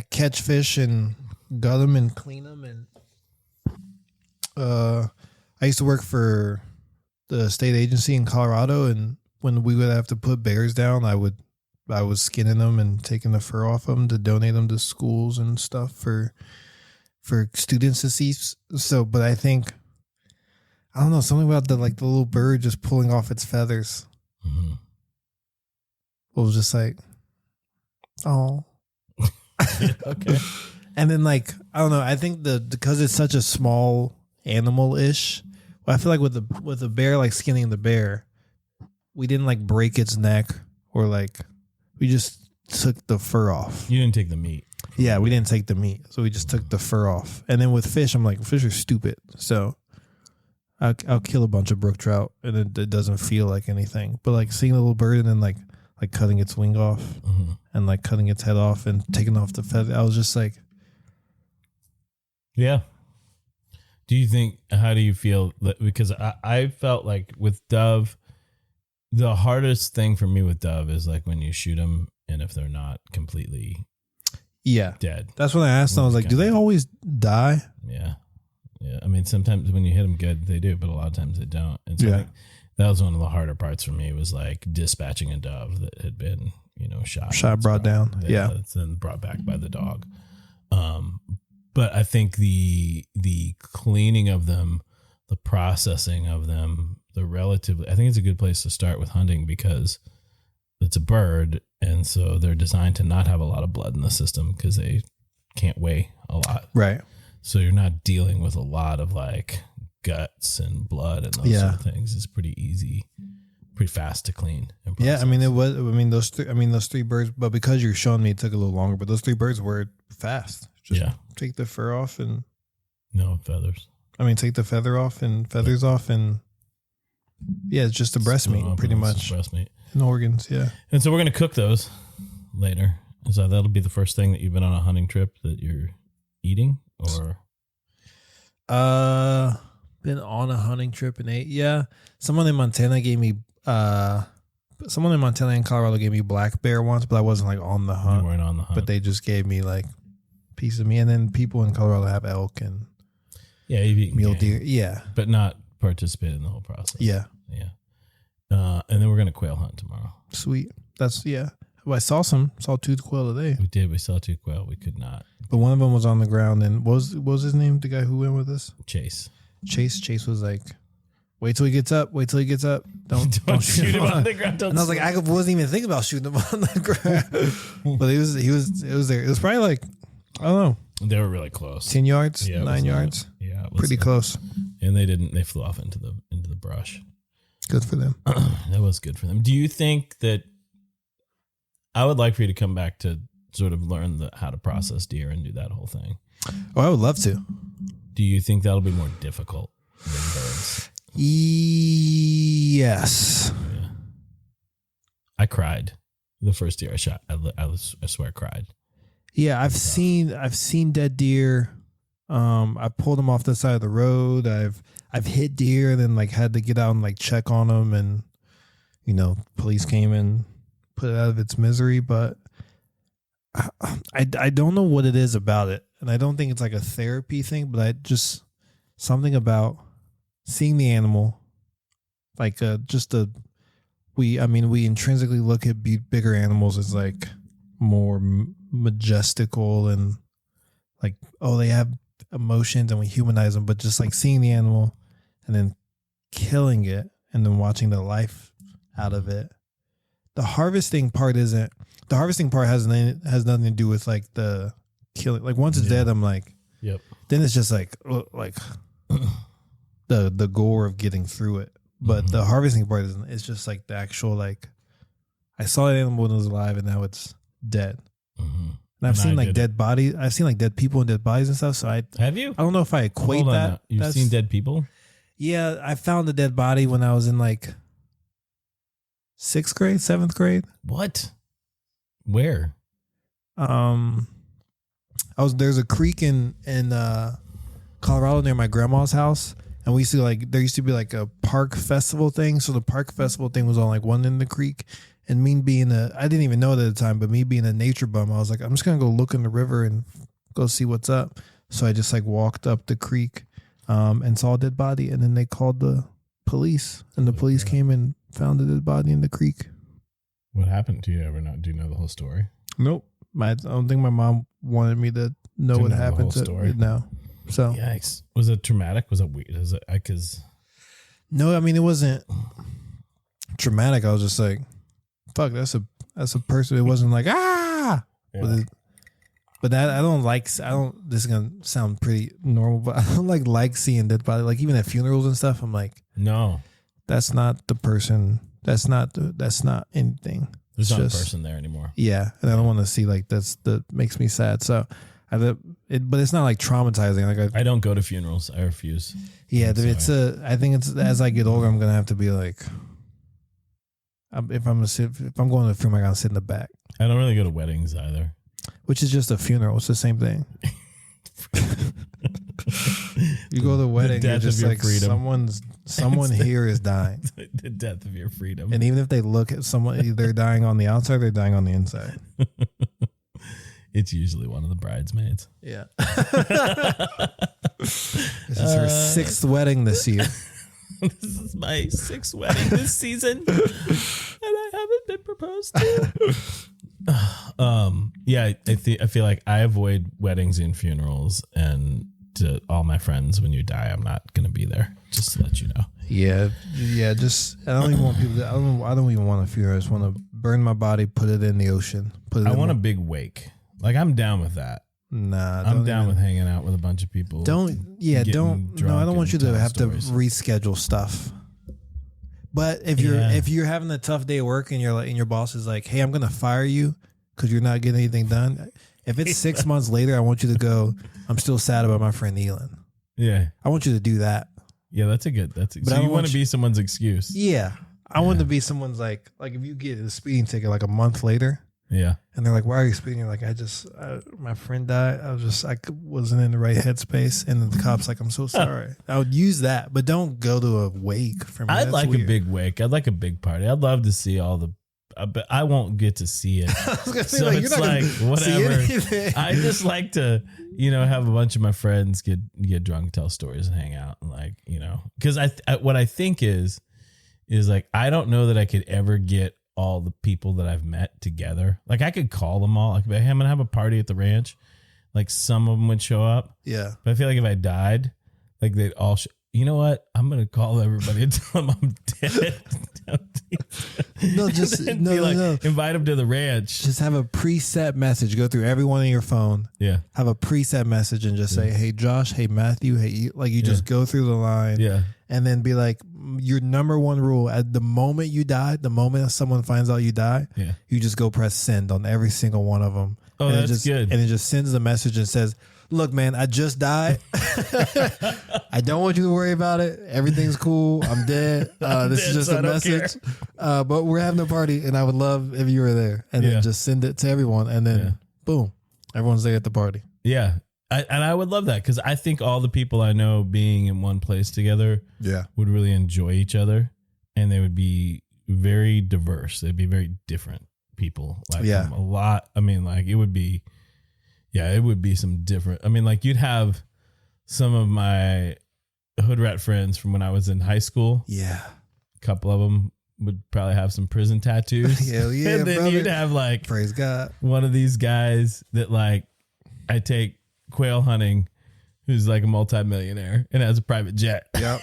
catch fish and gut them and clean them. And, I used to work for the state agency in Colorado, and when we would have to put bears down, I was skinning them and taking the fur off them to donate them to schools and stuff for students to see. So, but I think, I don't know, something about the little bird just pulling off its feathers. Mm-hmm. It was just like, oh, okay. And then I don't know, I think because it's such a small animal-ish. Well, I feel like with the bear, skinning the bear, we didn't break its neck, or we just took the fur off. You didn't take the meat. Yeah, we didn't take the meat, so we just took the fur off. And then with fish, I'm like, fish are stupid, so I'll kill a bunch of brook trout, and it doesn't feel like anything. But seeing a little bird and then like cutting its wing off, mm-hmm. and cutting its head off and taking off the feather, I was just like, yeah. How do you feel that, because I felt like with dove, the hardest thing for me with dove is when you shoot them, and if they're not completely dead. That's what I asked them. I was like, do they always die? Yeah. Yeah. I mean, sometimes when you hit them good, they do, but a lot of times they don't. And so I think that was one of the harder parts for me, was dispatching a dove that had been, shot, brought down. Yeah. Then brought back by the dog. But I think the cleaning of them, the processing of them, I think it's a good place to start with hunting, because it's a bird. And so they're designed to not have a lot of blood in the system, because they can't weigh a lot. Right. So you're not dealing with a lot of guts and blood and those sort of things. It's pretty easy, pretty fast to clean. And process. Yeah. Those three birds, but because you're showing me, it took a little longer, but those three birds were fast. Just take the fur off and no feathers. Take the feather off and feathers off, and it's just the breast meat, pretty much. Breast meat and organs, yeah. And so we're gonna cook those later. So that'll be the first thing that you've been on a hunting trip that you're eating, or been on a hunting trip and ate. Yeah, someone in Montana and Colorado gave me black bear once, but I wasn't on the hunt. You weren't on the hunt, but they just gave me piece of me. And then people in Colorado have elk and you've eaten mule deer, but not participated in the whole process. Yeah. And then we're gonna quail hunt tomorrow. Sweet. That's Well, I saw two quail today. We did. We saw two quail. We could not. But one of them was on the ground, and what was his name? The guy who went with us? Chase. Chase was like, wait till he gets up. Don't shoot him on the ground. And I was like, I wasn't even thinking about shooting him on the ground. But it was there. It was probably I don't know. They were really close. 10 yards, 9 yards. Yeah, it was pretty close. And they flew off into the brush. Good for them. That was good for them. Do you think that, I would like for you to come back to sort of learn how to process deer and do that whole thing? Oh, I would love to. Do you think that'll be more difficult than birds? Yes. Yeah. I cried the first deer I shot. I swear I cried. Yeah, I've seen dead deer. I pulled them off the side of the road. I've hit deer, then had to get out and check on them, and police came and put it out of its misery. But I don't know what it is about it, and I don't think it's a therapy thing. But something about seeing the animal, we intrinsically look at bigger animals as more majestical and they have emotions and we humanize them, but just seeing the animal and then killing it and then watching the life out of it. The harvesting part has nothing to do with the killing. Once it's dead, I'm yep. then it's just like the gore of getting through it. But the harvesting part isn't. It's just like the actual like I saw an animal when it was alive and now it's dead. And I've seen like dead bodies. I've seen like dead people and dead bodies and stuff. So have you? I don't know if I equate that. You've seen dead people? Yeah, I found a dead body when I was in like 6th grade, 7th grade. What? Where? There's a creek in Colorado near my grandma's house, and we used to there used to be like a park festival thing. So the park festival thing was on like one end of the creek, and me being I didn't even know it at the time, but me being a nature bum, I was like, I'm just gonna go look in the river and go see what's up. So I just like walked up the creek, and saw a dead body, and then they called the police, and the police came and found a dead body in the creek. What happened? Do you know the whole story? Nope. I don't think my mom wanted me to know what happened to it now. So yikes. Was it traumatic? Was it weird? No, I mean, it wasn't traumatic. I was just like, fuck, that's a person. It wasn't like, ah. Yeah. But that this is going to sound pretty normal, but I don't like seeing dead body. Like even at funerals and stuff, I'm like, no, that's not the person. That's not anything. There's not a person there anymore. Yeah. And I don't want to see like that makes me sad. So but it's not like traumatizing. Like I don't go to funerals. I refuse. Yeah. I think it's as I get older, I'm going to have to be like, if I'm going to a funeral, I got to sit in the back. I don't really go to weddings either. Which is just a funeral. It's the same thing. You go to the wedding, you're just like freedom. Someone here is dying. The death of your freedom. And even if they look at someone, they're dying on the outside, they're dying on the inside. It's usually one of the bridesmaids. Yeah. This is her 6th wedding this year. This is my 6th wedding this season, and I haven't been proposed to. Yeah, I feel like I avoid weddings and funerals, and to all my friends, when you die, I'm not going to be there. Just to let you know. Yeah. Just I don't even want people to. I don't even want a funeral. I just want to burn my body, put it in the ocean. I want a big wake. Like I'm down with that. Nah, I'm down with hanging out with a bunch of people. I don't want you to have stories. To reschedule stuff. But if you're having a tough day at work and your boss is like, hey, I'm gonna fire you because you're not getting anything done. If it's 6 months later, I want you to go, I'm still sad about my friend Eeland. Yeah. I want you to do that. Yeah, so you want to be someone's excuse. Yeah. I want to be someone's like if you get a speeding ticket like a month later. Yeah. And they're like, why are you speeding? You're like, my friend died. I wasn't in the right headspace. And then the cop's like, I'm so sorry. I would use that, but don't go to a wake for me. I'd like weird. A big wake. I'd like a big party. I'd love to see all the, but I won't get to see it. So it's like, whatever. I just like to, have a bunch of my friends get drunk, tell stories and hang out. And like, because what I think is like, I don't know that I could ever get all the people that I've met together. Like I could call them all. Like, hey, I'm going to have a party at the ranch. Like some of them would show up. Yeah. But I feel like if I died, like they'd all, you know what? I'm going to call everybody and tell them I'm dead. Invite them to the ranch. Just have a preset message. Go through everyone in your phone. Yeah. Have a preset message and just say, hey, Josh, hey, Matthew, hey, you just go through the line. Yeah. And then be like, your number one rule at the moment you die, the moment someone finds out you die, you just go press send on every single one of them. Oh, and that's good. And it just sends a message and says, look, man, I just died. I don't want you to worry about it. Everything's cool. I'm dead. This is just a message. But we're having a party, and I would love if you were there. And then just send it to everyone. And then, boom, everyone's there at the party. Yeah. And I would love that because I think all the people I know being in one place together would really enjoy each other. And they would be very diverse. They'd be very different people. Like a lot. I mean, like it would be... Yeah, it would be some different. I mean, like you'd have some of my hood rat friends from when I was in high school. Yeah. A couple of them would probably have some prison tattoos. Hell yeah, and then brother. You'd have like, praise God, one of these guys that like I take quail hunting, who's like a multimillionaire and has a private jet. Yep.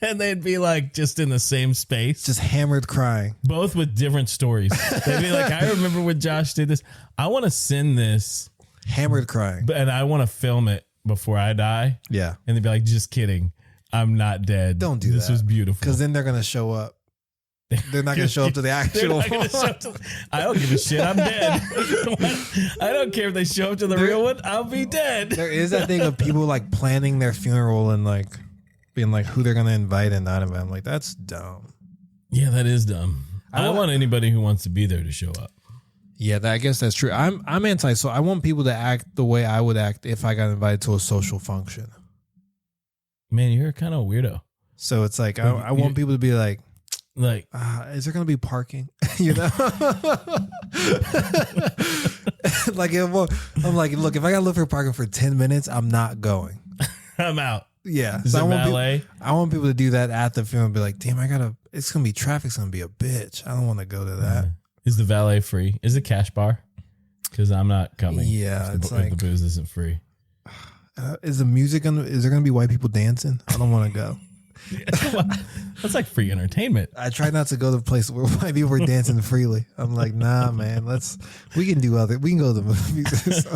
And they'd be like just in the same space. Just hammered crying. Both with different stories. They'd be like, I remember when Josh did this. I want to send this. Hammered crying. And I want to film it before I die. Yeah. And they'd be like, just kidding. I'm not dead. Don't do this that. Was beautiful. Because then they're going to show up. They're not going to show up to the actual. I don't give a shit. I'm dead. I don't care if they show up to the real one. I'll be dead. There is that thing of people like planning their funeral and like being like who they're going to invite and not invite. I'm like, that's dumb. Yeah, that is dumb. I don't want anybody who wants to be there to show up. Yeah, I guess that's true. I'm anti. So I want people to act the way I would act if I got invited to a social function. Man, you're kind of a weirdo. So it's like I want people to be like, is there going to be parking? You know, like I'm like, look, if I got to look for parking for 10 minutes, I'm not going. I'm out. Yeah, is so it valet? I want people to do that at the film and be like, damn, it's going to be traffic's going to be a bitch. I don't want to go to that. Is the valet free? Is it cash bar? Because I'm not coming. Yeah, if the booze isn't free. Is the music is there going to be white people dancing? I don't want to go. That's like free entertainment. I try not to go to a place where white people are dancing freely. I'm like, nah, man. We can go to the movies.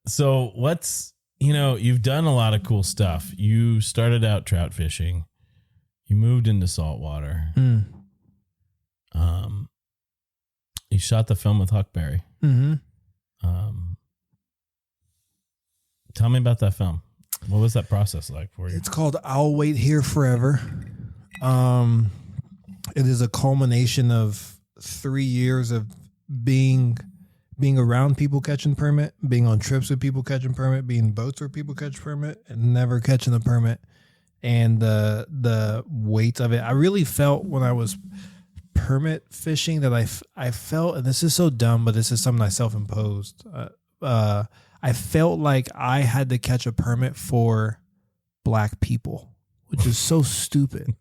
So what's, you've done a lot of cool stuff. You started out trout fishing. You moved into saltwater. You shot the film with Huckberry. Mm-hmm. Tell me about that film. What was that process like for you? It's called I'll Wait Here Forever. It is a culmination of 3 years of being around people catching permit, being on trips with people catching permit, being in boats where people catch permit, and never catching a permit. And the weight of it, I really felt when I was permit fishing that I felt, and this is so dumb, but this is something I self-imposed. I felt like I had to catch a permit for black people, which is so stupid.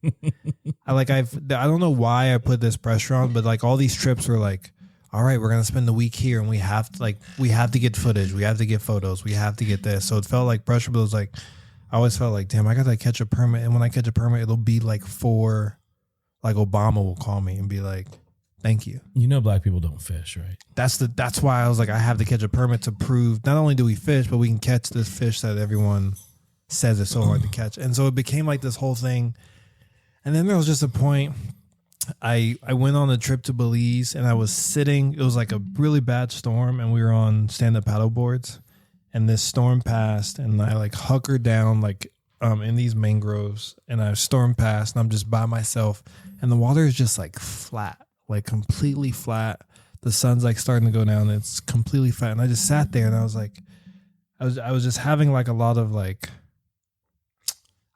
I don't know why I put this pressure on, but like all these trips were like, all right, we're going to spend the week here and we have to get footage. We have to get photos. We have to get this. So it felt like pressure, but it was like, I always felt like, damn, I got to catch a permit. And when I catch a permit, it'll be like Obama will call me and be like, thank you. Black people don't fish, right? That's why I was like, I have to catch a permit to prove not only do we fish, but we can catch this fish that everyone says is so hard to catch. And so it became like this whole thing. And then there was just a point, I went on a trip to Belize and I was sitting, it was like a really bad storm and we were on stand-up paddle boards and this storm passed and I like hunkered down like in these mangroves and I stormed past and I'm just by myself and the water is just like flat, like completely flat. The sun's like starting to go down. And it's completely flat. And I just sat there and I was like, I was just having like a lot of like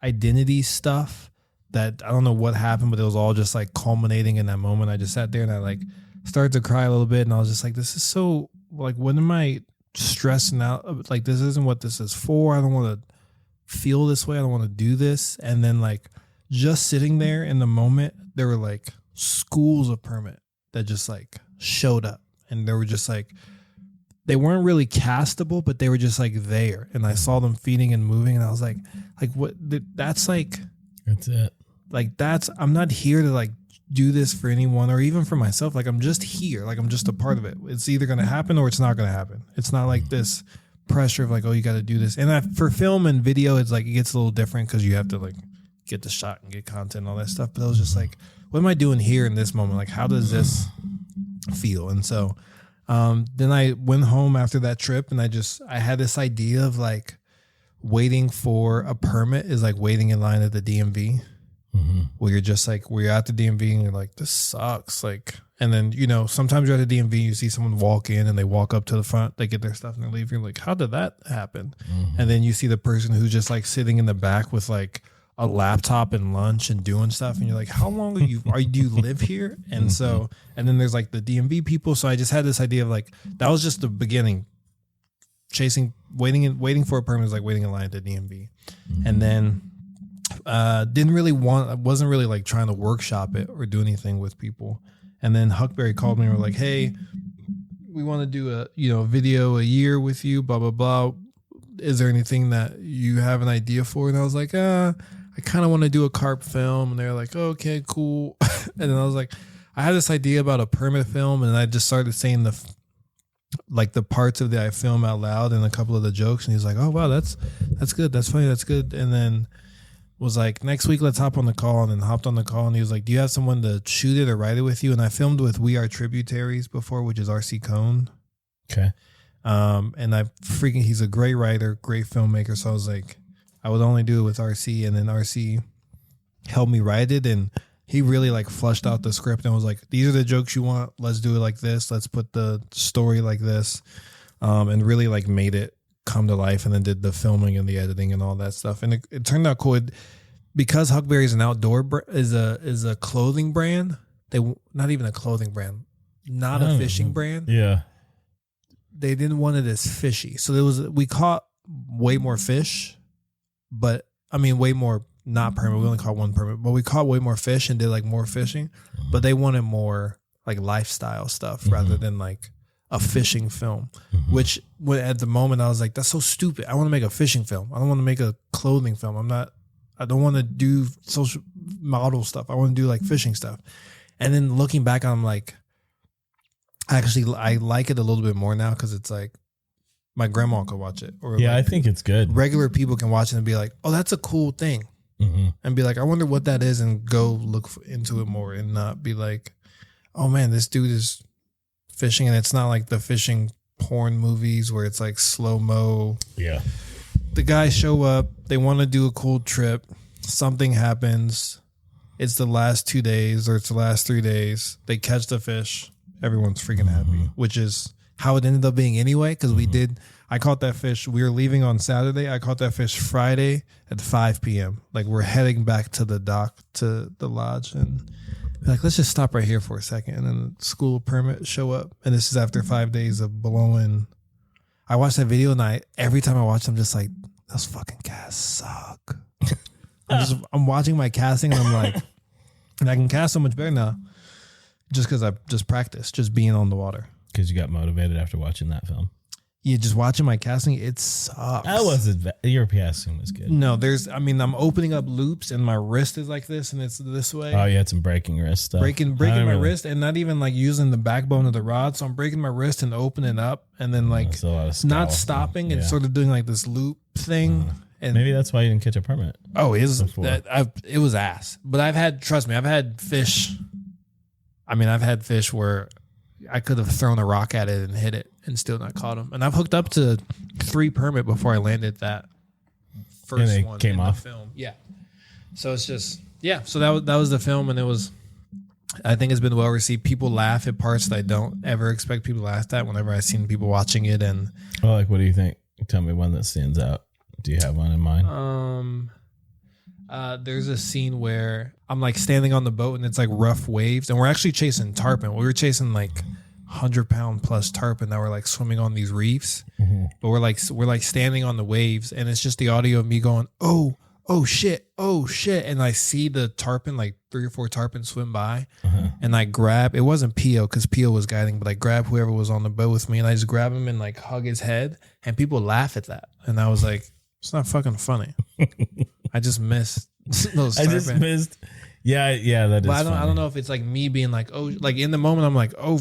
identity stuff that I don't know what happened, but it was all just like culminating in that moment. I just sat there and I like started to cry a little bit and I was just like, this is so like, what am I stressing out? Like, this isn't what this is for. I don't want to feel this way. I don't want to do this. And then like just sitting there in the moment, there were like schools of permit that just like showed up and they were just like, they weren't really castable, but they were just like there. And I saw them feeding and moving and I was like what, that's like, that's it. Like I'm not here to like do this for anyone or even for myself. Like I'm just here. Like I'm just a part of it. It's either going to happen or it's not going to happen. It's not like this pressure of like, oh, you got to do this. And for film and video, it's like, it gets a little different because you have to like get the shot and get content and all that stuff. But I was just like, what am I doing here in this moment? Like, how does this feel? And so then I went home after that trip and I had this idea of like waiting for a permit is like waiting in line at the DMV. Mm-hmm. Where you're just like, we're at the DMV and you're like, this sucks. Like, and then, sometimes you're at the DMV, you see someone walk in and they walk up to the front, they get their stuff and they leave. You're like, how did that happen? Mm-hmm. And then you see the person who's just like sitting in the back with like a laptop and lunch and doing stuff. And you're like, how long do you live here? And so, and then there's like the DMV people. So I just had this idea of like, that was just the beginning. Waiting for a permit is like waiting in line at the DMV. Mm-hmm. And then, I wasn't really like trying to workshop it or do anything with people. And then Huckberry called me and were like, hey, we want to do a video a year with you, blah, blah, blah. Is there anything that you have an idea for? And I was like, I kind of want to do a carp film. And they're like, okay, cool. And then I was like, I had this idea about a permit film and I just started saying like the parts of I film out loud and a couple of the jokes, and he was like, "Oh wow, that's good, that's funny, that's good." And then was like, "Next week, let's hop on the call." And then hopped on the call, and he was like, "Do you have someone to shoot it or write it with you?" And I filmed with We Are Tributaries before, which is RC Cohn. Okay. And he's a great writer, great filmmaker. So I was like, I would only do it with RC, and then RC helped me write it, and he really like flushed out the script and was like, "These are the jokes you want. Let's do it like this. Let's put the story like this," and really like made it come to life. And then did the filming and the editing and all that stuff. And it turned out cool because Huckberry is an outdoor is a clothing brand. Not even a clothing brand, not a fishing brand. Yeah. They didn't want it as fishy. So we caught way more fish, but I mean, way more not permit. We only caught one permit, but we caught way more fish and did like more fishing, but they wanted more like lifestyle stuff rather than like a fishing film, which at the moment I was like, that's so stupid. I want to make a fishing film. I don't want to make a clothing film. I don't want to do social model stuff. I want to do like fishing stuff. And then looking back, I'm like, actually, I like it a little bit more now because it's like my grandma could watch it. Or Yeah, like I think it's good. regular people can watch it and be like, "Oh, that's a cool thing," and be like, "I wonder what that is," and go look into it more and not be like, "Oh man, this dude is fishing," and it's not like the fishing porn movies where it's like slow mo. Yeah. The guys show up, they want to do a cool trip, something happens, it's the last 2 days or it's the last 3 days, they catch the fish. Everyone's freaking happy, which is how it ended up being anyway. Because I caught that fish. We were leaving on Saturday. I caught that fish Friday at 5 p.m. Like we're heading back to the dock, to the lodge, and like, let's just stop right here for a second. And then the school permit show up. And this is after 5 days of blowing. I watched that video and every time I watch, I'm just like, those fucking casts suck. I'm watching my casting and I'm like, and I can cast so much better now. Just because I just practiced, just being on the water. Because you got motivated after watching that film. Yeah, just watching my casting, it sucks. Your casting was good. No, I'm opening up loops and my wrist is like this and it's this way. Oh, you had some breaking wrist stuff. Breaking my wrist and not even like using the backbone of the rod. So I'm breaking my wrist and opening up and then like not stopping and sort of doing like this loop thing. And maybe that's why you didn't catch a permit. Oh, it was ass. But trust me, I've had fish. I've had fish where I could have thrown a rock at it and hit it and still not caught them. And I've hooked up to 3 permit before I landed that first one came off. the film. Yeah. So it's just, yeah. So that was the film, and I think it's been well received. People laugh at parts that I don't ever expect people to laugh at whenever I've seen people watching it. And what do you think? Tell me one that stands out. Do you have one in mind? There's a scene where I'm like standing on the boat and it's like rough waves, and we're actually chasing tarpon. We were chasing like 100-pound plus tarpon that were like swimming on these reefs, but we're like standing on the waves, and it's just the audio of me going, oh shit, and I see the tarpon, like 3 or 4 tarpon swim by, and I grab. It wasn't Pio because Pio was guiding, but I grab whoever was on the boat with me, and I just grab him and like hug his head, and people laugh at that, and I was like, it's not fucking funny. I just missed those tarpon. Yeah, that is. But I don't know if it's like me being like, oh, like in the moment I'm like, oh,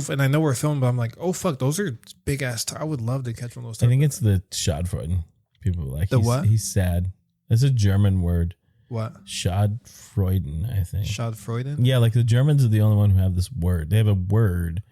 and I know we're filming, but I'm like, oh fuck, those are big ass. I would love to catch one of those. I think it's the Schadenfreude. People are like what? He's sad. That's a German word. What? Schadenfreude, I think. Schadenfreude? Yeah, like the Germans are the only one who have this word. They have a word,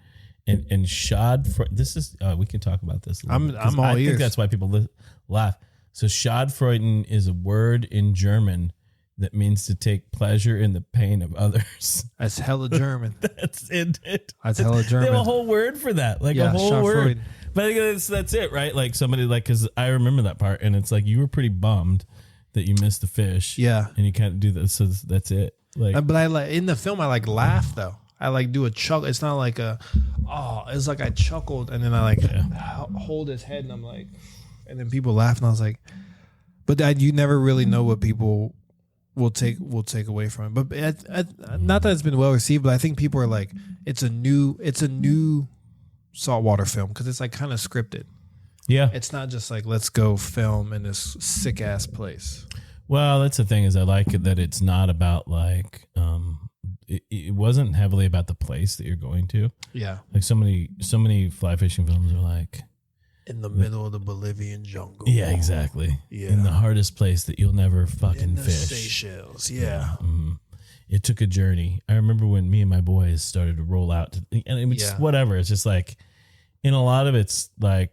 and Schadenfreude. This is we can talk about this. I'm all ears. I think that's why people laugh. So Schadenfreude is a word in German that means to take pleasure in the pain of others. That's hella German. That's it. That's hella German. They have a whole word for that. Like a whole word. But I think that's it, right? Like somebody because I remember that part, and it's like you were pretty bummed that you missed the fish. Yeah. And you can't do that. So that's it. Like, but I like in the film, I like laugh though. I like do a chuckle. It's not like it's like I chuckled and then I like hold his head and I'm like, and then people laugh and I was like, but you never really know what people will take away from it. But not that it's been well received, but I think people are like, it's a new saltwater film because it's like kind of scripted. Yeah, it's not just like let's go film in this sick ass place. Well, that's the thing is I like it that it's not about like it wasn't heavily about the place that you're going to. Yeah. Like so many fly fishing films are like in the middle of the Bolivian jungle. Yeah, exactly. Yeah. In the hardest place that you'll never fucking in the fish. Seychelles. Yeah. Mm-hmm. It took a journey. I remember when me and my boys started to roll out and it was just whatever. It's just like, in a lot of it's like,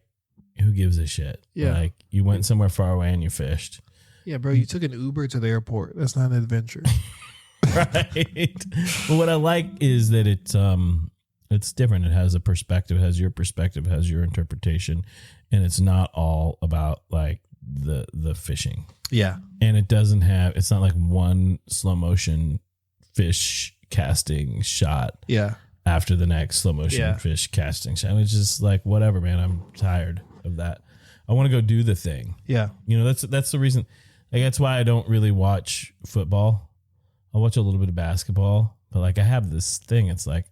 who gives a shit? Yeah. Like you went somewhere far away and you fished. Yeah, bro, you took an Uber to the airport. That's not an adventure. Right. But what I like is that it's different. It has a perspective, it has your perspective, it has your interpretation, and it's not all about like the fishing. Yeah. And it's not like one slow motion fish casting shot. Yeah. After the next slow motion fish casting shot. It's just like, whatever, man. I'm tired of that. I want to go do the thing. Yeah. You know, that's the reason. Like, that's why I don't really watch football. I'll watch a little bit of basketball, but like I have this thing. It's like,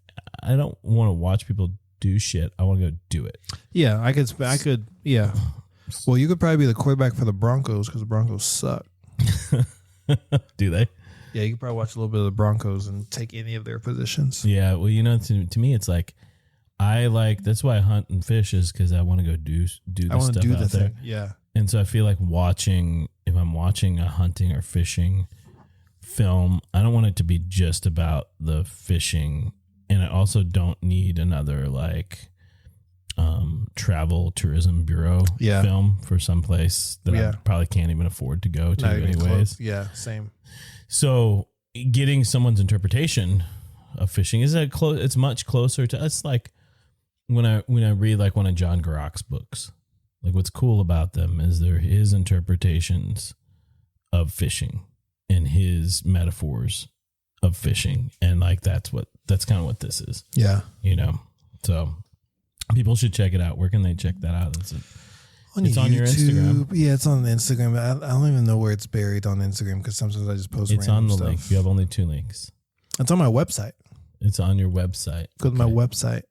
I don't want to watch people do shit. I want to go do it. Yeah. I could. Yeah. Well, you could probably be the quarterback for the Broncos because the Broncos suck. Do they? Yeah, you could probably watch a little bit of the Broncos and take any of their positions. Yeah, well, you know, to me, it's like that's why I hunt and fish is because I want to go do the stuff out there. Yeah, and so I feel like if I'm watching a hunting or fishing film, I don't want it to be just about the fishing, and I also don't need another like travel tourism bureau film for someplace that I probably can't even afford to go to anyways. Close. Yeah, same. So getting someone's interpretation of fishing it's much closer to it's like when I read like one of John Garak's books. Like what's cool about them is they're his interpretations of fishing and his metaphors of fishing, and like that's kind of what this is. Yeah, you know. So people should check it out. Where can they check that out? It's on your Instagram. Yeah, it's on Instagram. I don't even know where it's buried on Instagram because sometimes I just post It's on the stuff. link. You have only 2 links. It's on my website. It's on your website. Go to my website,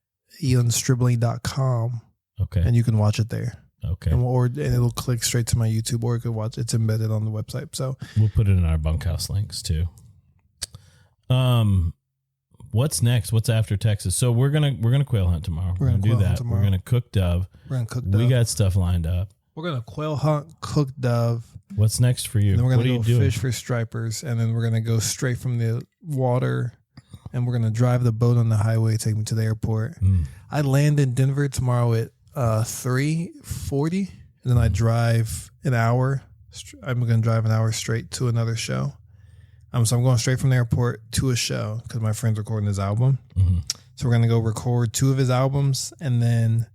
elandstribbling.com. Okay. And you can watch it there. Okay. And it'll click straight to my YouTube, or you could watch it's embedded on the website. So we'll put it in our BunkHaus links too. What's next? What's after Texas? So we're gonna quail hunt tomorrow. We're gonna do that. We're gonna cook dove. We got stuff lined up. We're gonna quail hunt, cook dove. What's next for you? And then we're gonna go fish for stripers, and then we're gonna go straight from the water, and we're gonna drive the boat on the highway, take me to the airport. I land in Denver tomorrow at 3:40, and then I drive an hour. I'm gonna drive an hour straight to another show. So I'm going straight from the airport to a show because my friend's recording his album. Mm-hmm. So we're going to go record 2 of his albums. And then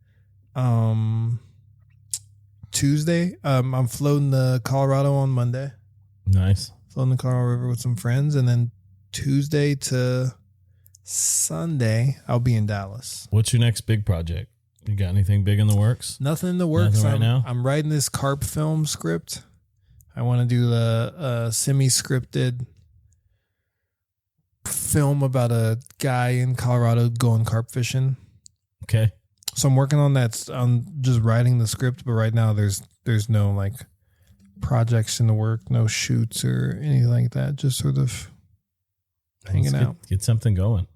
Tuesday, I'm floating to Colorado on Monday. Nice. Floating the Colorado River with some friends. And then Tuesday to Sunday, I'll be in Dallas. What's your next big project? You got anything big in the works? Nothing in the works. Nothing right now? I'm writing this carp film script. I want to do a semi-scripted film about a guy in Colorado going carp fishing. Okay. So I'm working on that. I'm just writing the script, but right now there's no like projects in the work, no shoots or anything like that. Just sort of hanging out. Get something going.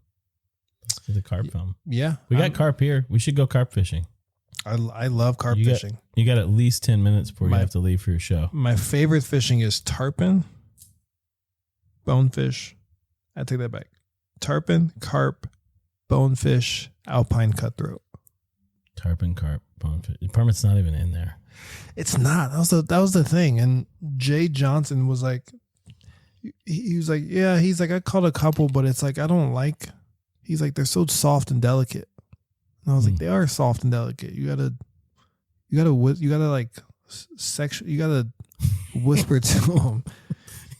Let's do the carp film. Yeah. We got carp here. We should go carp fishing. I love carp fishing. You got at least 10 minutes before you have to leave for your show. My favorite fishing is tarpon, bonefish. I take that back. Tarpon, carp, bonefish, alpine cutthroat. Tarpon, carp, bonefish. Permit's not even in there. It's not. That was the thing. And Jay Johnson was like, he was like, yeah. He's like, I caught a couple, but it's like I don't like. He's like, they're so soft and delicate. And I was like, they are soft and delicate. You gotta like sexual. You gotta whisper to them.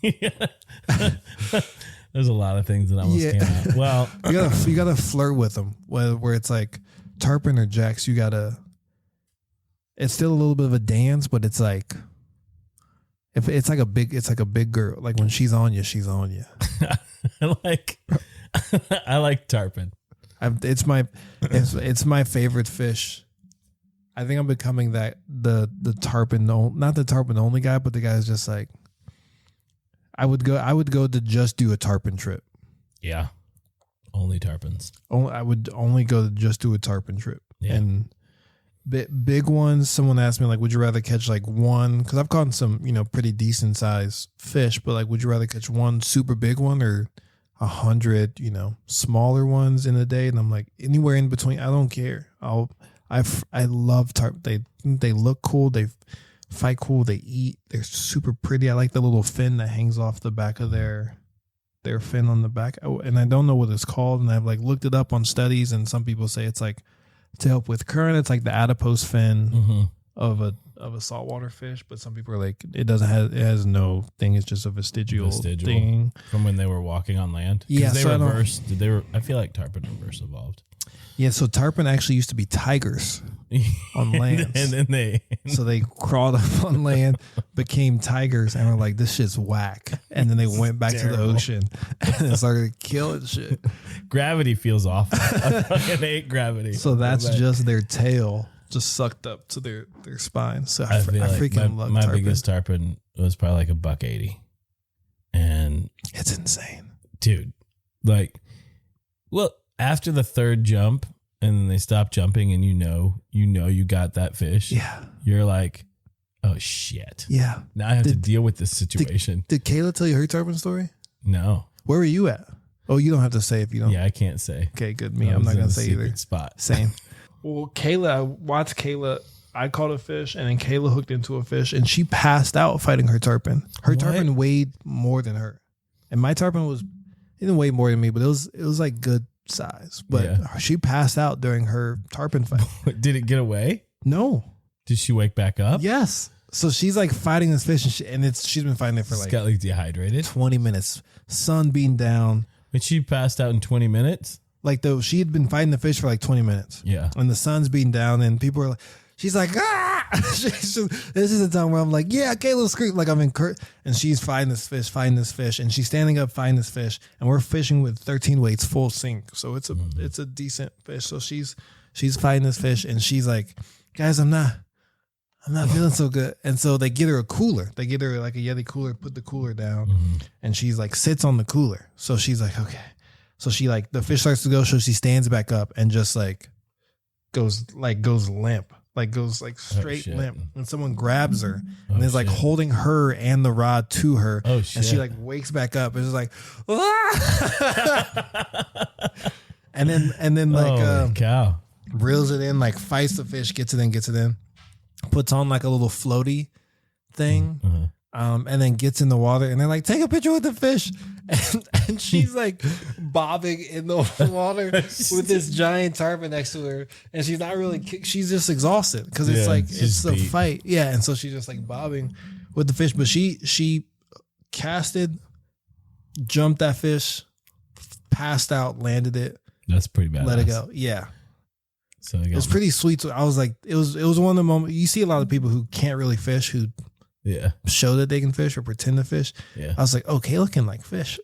Yeah. There's a lot of things that almost came out. Well, you gotta flirt with them. Where it's like tarpon or jacks, you gotta. It's still a little bit of a dance, but it's like, if it's like a big girl. Like when she's on you, she's on you. I like tarpon. It's my favorite fish. I think I'm becoming the tarpon, not the tarpon only guy, but the guy who's just like. I would go to just do a tarpon trip. Yeah. Only tarpons. I would only go to just do a tarpon trip. Yeah. And big ones, someone asked me, like, would you rather catch like one? Because I've caught some, pretty decent sized fish, but like, would you rather catch one super big one or 100, smaller ones in a day? And I'm like, anywhere in between, I don't care. I love tarp. They look cool. They fight cool. They eat. They're super pretty. I like the little fin that hangs off the back of their fin on the back. And I don't know what it's called. And I've like looked it up on studies, and some people say it's like to help with current. It's like the adipose fin of a saltwater fish, but some people are like, it has no thing. It's just a vestigial thing from when they were walking on land. Yeah, they reversed. I feel like tarpon reverse evolved. Yeah, so tarpon actually used to be tigers on land, and then they crawled up on land, became tigers, and were like, this shit's whack. And then they went back to the ocean and started killing shit. Gravity feels awful. I fucking hate gravity. So that's just their tail just sucked up to their spine. So I freaking love my tarpon. biggest tarpon was probably like $1.80, and it's insane, dude. Like, well, after the third jump, and then they stop jumping, and you got that fish. Yeah, you're like, oh shit. Yeah. Now I have to deal with this situation. Did Kayla tell you her tarpon story? No. Where were you at? Oh, you don't have to say if you don't. Yeah, I can't say. Okay, good. I'm not gonna say either. Spot. Same. Well, I watched Kayla. I caught a fish, and then Kayla hooked into a fish, and she passed out fighting her tarpon. Her tarpon weighed more than her, and my tarpon didn't weigh more than me, but it was like good size. But she passed out during her tarpon fight. Did it get away? No. Did she wake back up? Yes. So she's like fighting this fish, and she's been fighting it for like got like dehydrated. 20 minutes. Sun being down. But she passed out in 20 minutes. Like she had been fighting the fish for like 20 minutes. Yeah. And the sun's being down, and people are like, she's like, ah! This is the time where I'm like, yeah, Kayla scream. Like I'm and she's fighting this fish, and she's standing up fighting this fish, and we're fishing with 13 weights full sink. So it's a decent fish. So she's fighting this fish, and she's like, guys, I'm not feeling so good. And so they get her a cooler. They get her like a Yeti cooler, put the cooler down, and she's like sits on the cooler. So she's like, okay. So she like the fish starts to go, so she stands back up and just like goes limp. Like goes like straight limp, and someone grabs her and is like holding her and the rod to her. Oh shit! And she like wakes back up. It's just like, and then like cow reels it in, like fights the fish, gets it in, puts on like a little floaty thing, and then gets in the water, and they're like, take a picture with the fish, and she's like bobbing in the water with this giant tarpon next to her, and she's not really she's just exhausted because it's like it's a fight. Yeah. And so she's just like bobbing with the fish, but she casted, jumped that fish, passed out, landed it. That's pretty bad. Let it go. Yeah. So it was pretty sweet. So I was like, it was one of the moments you see a lot of people who can't really fish who show that they can fish or pretend to fish. Yeah. I was like, oh, Kayla can like fish.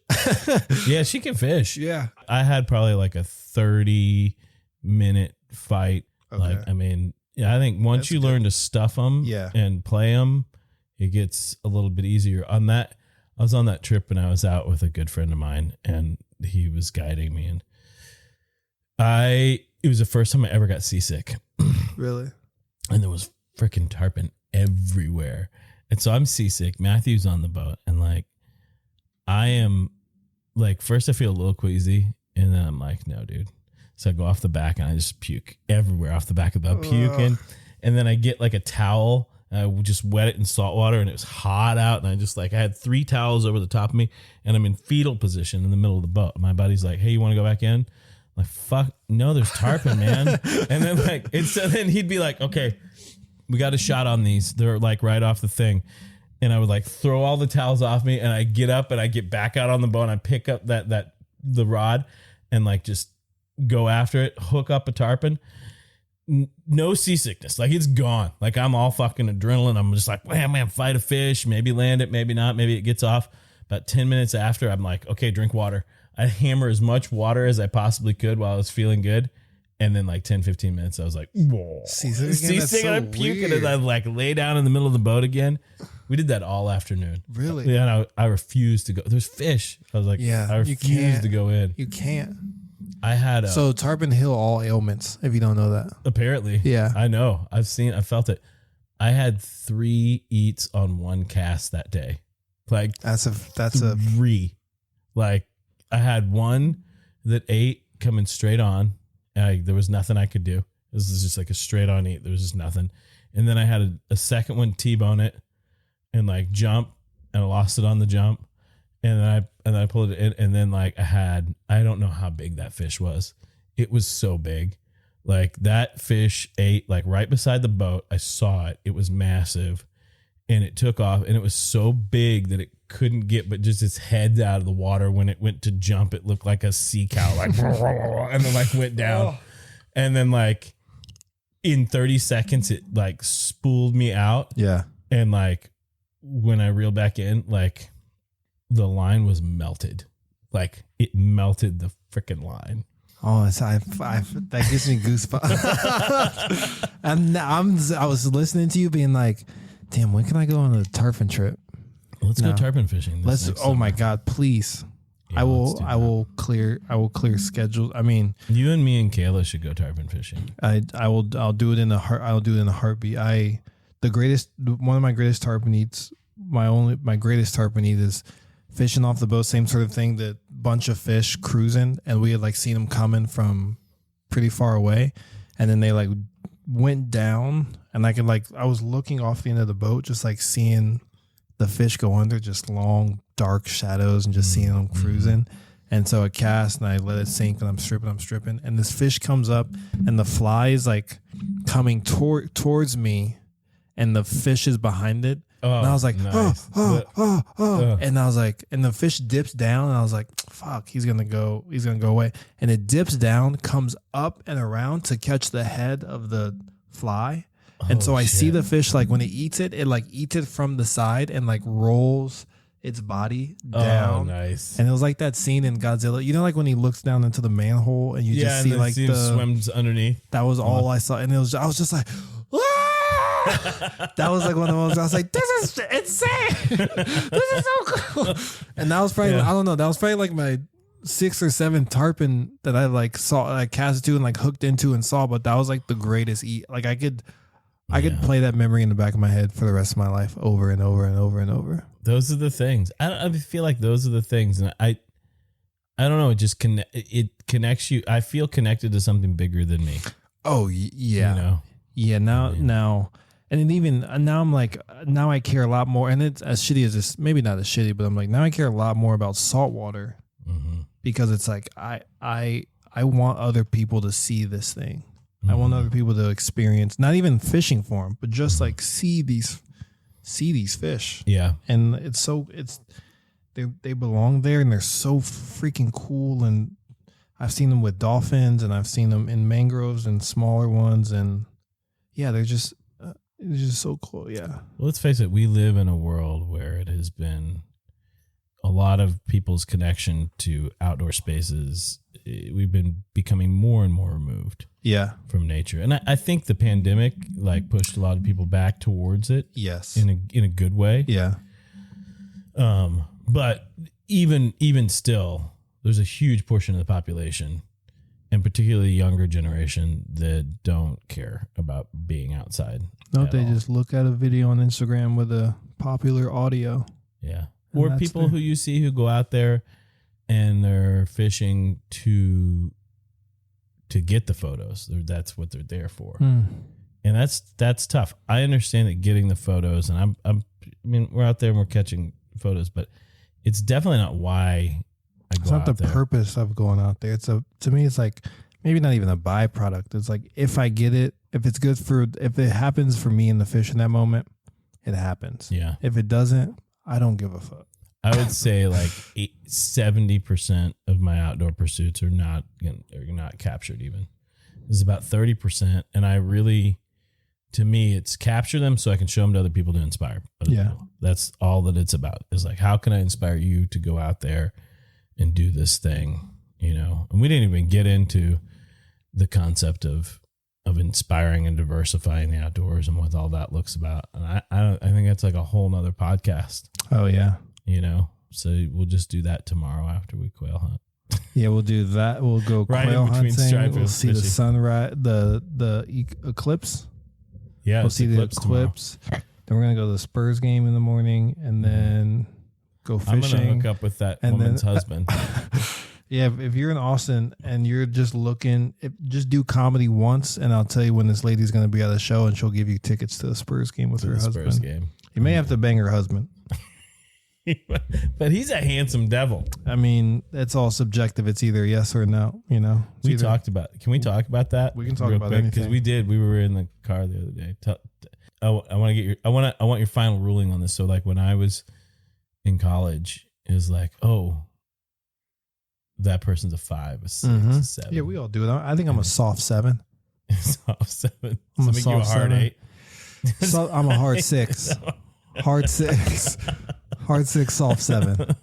Yeah, she can fish. Yeah. I had probably like a 30-minute fight. Okay. Like, I mean, I think once you learn to stuff them and play them, it gets a little bit easier. I was on that trip and I was out with a good friend of mine, and he was guiding me, and it was the first time I ever got seasick. Really? And there was freaking tarpon everywhere. And so I'm seasick. Matthew's on the boat, and like I am like, first I feel a little queasy, and then I'm like, no, dude. So I go off the back and I just puke everywhere off the back of the boat, puking. And then I get like a towel and I would just wet it in salt water, and it was hot out. And I had 3 towels over the top of me, and I'm in fetal position in the middle of the boat. My buddy's like, hey, you want to go back in? I'm like, fuck, no, there's tarpon, man. And then so then he'd be like, okay, we got a shot on these. They're like right off the thing. And I would like throw all the towels off me, and I get up and I get back out on the boat, and I pick up the rod and like just go after it, hook up a tarpon. No seasickness. Like it's gone. Like I'm all fucking adrenaline. I'm just like, man, fight a fish, maybe land it, maybe not, maybe it gets off. About 10 minutes after, I'm like, okay, drink water. I hammer as much water as I possibly could while I was feeling good. And then like 10, 15 minutes, I was like, whoa. Seasick, and I'm puking, and I like lay down in the middle of the boat again. We did that all afternoon. Really? Yeah, and I refused to go. There's fish. I was like, I refuse to go in. You can't. I had So tarpon heal all ailments, if you don't know that. apparently. Yeah. I know. I felt it. I had 3 eats on one cast that day. Like That's a 3. Like I had one that ate coming straight on. And there was nothing I could do. This is just like a straight on eat. There was just nothing. And then I had a second one T-bone it and like jump, and I lost it on the jump. And then I pulled it in, and then like I don't know how big that fish was. It was so big. Like that fish ate like right beside the boat. I saw it. It was massive, and it took off, and it was so big that it couldn't get but just its head out of the water. When it went to jump, it looked like a sea cow, like and then like went down, and then like in 30 seconds it like spooled me out. Yeah. And like when I reeled back in, like the line was melted. Like it melted the freaking line. Oh, that gives me goosebumps. And I was listening to you being like, damn, when can I go on a tarpon trip? Let's go tarpon fishing. Oh my God, please. Yeah, I will clear schedule. I mean, you and me and Kayla should go tarpon fishing. I'll do it in a heartbeat. One of my greatest tarpon eats, my greatest tarpon eat is fishing off the boat, same sort of thing, that bunch of fish cruising, and we had like seen them coming from pretty far away, and then they like went down, and I was looking off the end of the boat, just like seeing the fish go under, just long dark shadows, and just seeing them cruising. And so I cast and I let it sink, and I'm stripping, and this fish comes up, and the fly is like coming towards me, and the fish is behind it. Oh, and I was like, nice. And I was like, and the fish dips down, and I was like, fuck, he's gonna go away. And it dips down, comes up and around to catch the head of the fly. And so I see the fish, like when it eats it like eats it from the side and like rolls its body down. Oh, nice. And it was like that scene in Godzilla, you know, like when he looks down into the manhole and you just see like the swims underneath. That was all I saw, and I was just like, that was like one of the moments I was like, this is insane. This is so cool. And that was probably, I don't know, that was probably like my 6 or 7 tarpon that I like saw, I cast to and like hooked into and saw, but that was like the greatest eat. Like I could play that memory in the back of my head for the rest of my life over and over and over and over. Those are the things. I feel like those are the things. And I don't know. It just it connects you. I feel connected to something bigger than me. Oh yeah. You know? Yeah. Now, and then even now I'm like, now I care a lot more. And it's as shitty as this, maybe not as shitty, but I'm like, now I care a lot more about saltwater because it's like, I want other people to see this thing. I want other people to experience, not even fishing for them, but just like see these fish. Yeah. And they belong there, and they're so freaking cool. And I've seen them with dolphins, and I've seen them in mangroves and smaller ones. And yeah, they're just so cool. Yeah. Well, let's face it. We live in a world where it has been a lot of people's connection to outdoor spaces. We've been becoming more and more removed. Yeah. From nature. And I think the pandemic like pushed a lot of people back towards it. Yes. In a good way. Yeah. But even still, there's a huge portion of the population, and particularly younger generation, that don't care about being outside. No, they just look at a video on Instagram with a popular audio. Yeah. And Or people who you see who go out there and they're fishing to get the photos. That's what they're there for. And that's tough. I understand that getting the photos, and I mean, we're out there and we're catching photos, but it's definitely not why I go out there. It's not the purpose of going out there. To me, it's like maybe not even a byproduct. It's like, if I get it, if it happens for me in the fish in that moment, it happens. Yeah. If it doesn't, I don't give a fuck. I would say like 70% of my outdoor pursuits are not captured even. There's about 30%. And I really, to me, it's capture them so I can show them to other people to inspire other people. That's all that it's about. Is like, how can I inspire you to go out there and do this thing, you know? And we didn't even get into the concept of inspiring and diversifying the outdoors and what all that looks about. And I think that's like a whole nother podcast. Oh yeah. You know, so we'll just do that tomorrow after we quail hunt. Yeah, we'll do that. We'll go Right in quail between hunting. stripe We'll see the fishing. sunrise, the eclipse. Yeah, We'll it's see the tomorrow. eclipse. Then we're gonna go to the Spurs game in the morning, and then go I'm fishing. gonna hook up with that and woman's then- husband. Yeah, if you're in Austin and you're just looking, just do comedy once, and I'll tell you when this lady's gonna be at a show, and she'll give you tickets to the Spurs game with To her the husband. Spurs game. You may have to bang her husband. But he's a handsome devil. I mean, it's all subjective. It's either yes or no. You know, It's We either- talked about. Can we talk about that? We can talk real about quick? Because anything. we did. We were in the car the other day. I want to get your. I want your final ruling on this. So, like, when I was in college, it was like, oh, that person's a 5, a 6, a 7. Yeah, we all do it. I think I'm a soft 7. Soft 7. I'm a So make you a soft hard 7. 8. So I'm a hard 6. Hard 6. Hard 6, soft 7.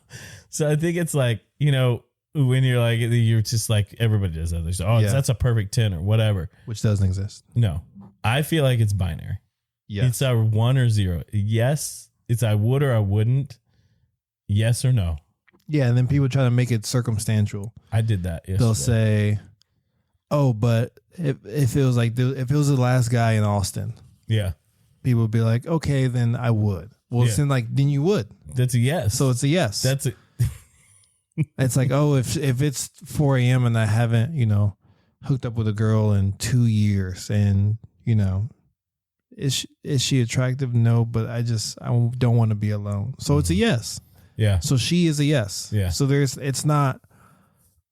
So I think it's like, you know, when you're just like, everybody does that. There's, oh, Yeah. that's a perfect 10 or whatever. Which doesn't exist. No, I feel like it's binary. Yes. It's a 1 or 0. Yes, it's I would or I wouldn't. Yes or no. Yeah, and then people try to make it circumstantial. I did that yesterday. They'll say, "Oh, but if it was like if it was the last guy in Austin, yeah, people would be like, okay, then I would." Well, Yeah. then you would. that's a yes. So it's a yes. That's it. It's like, oh, if it's 4 a.m. and I haven't, hooked up with a girl in 2 years, and is she attractive? No, but I don't want to be alone. So it's a yes. Yeah. So she is a yes. Yeah. So it's not,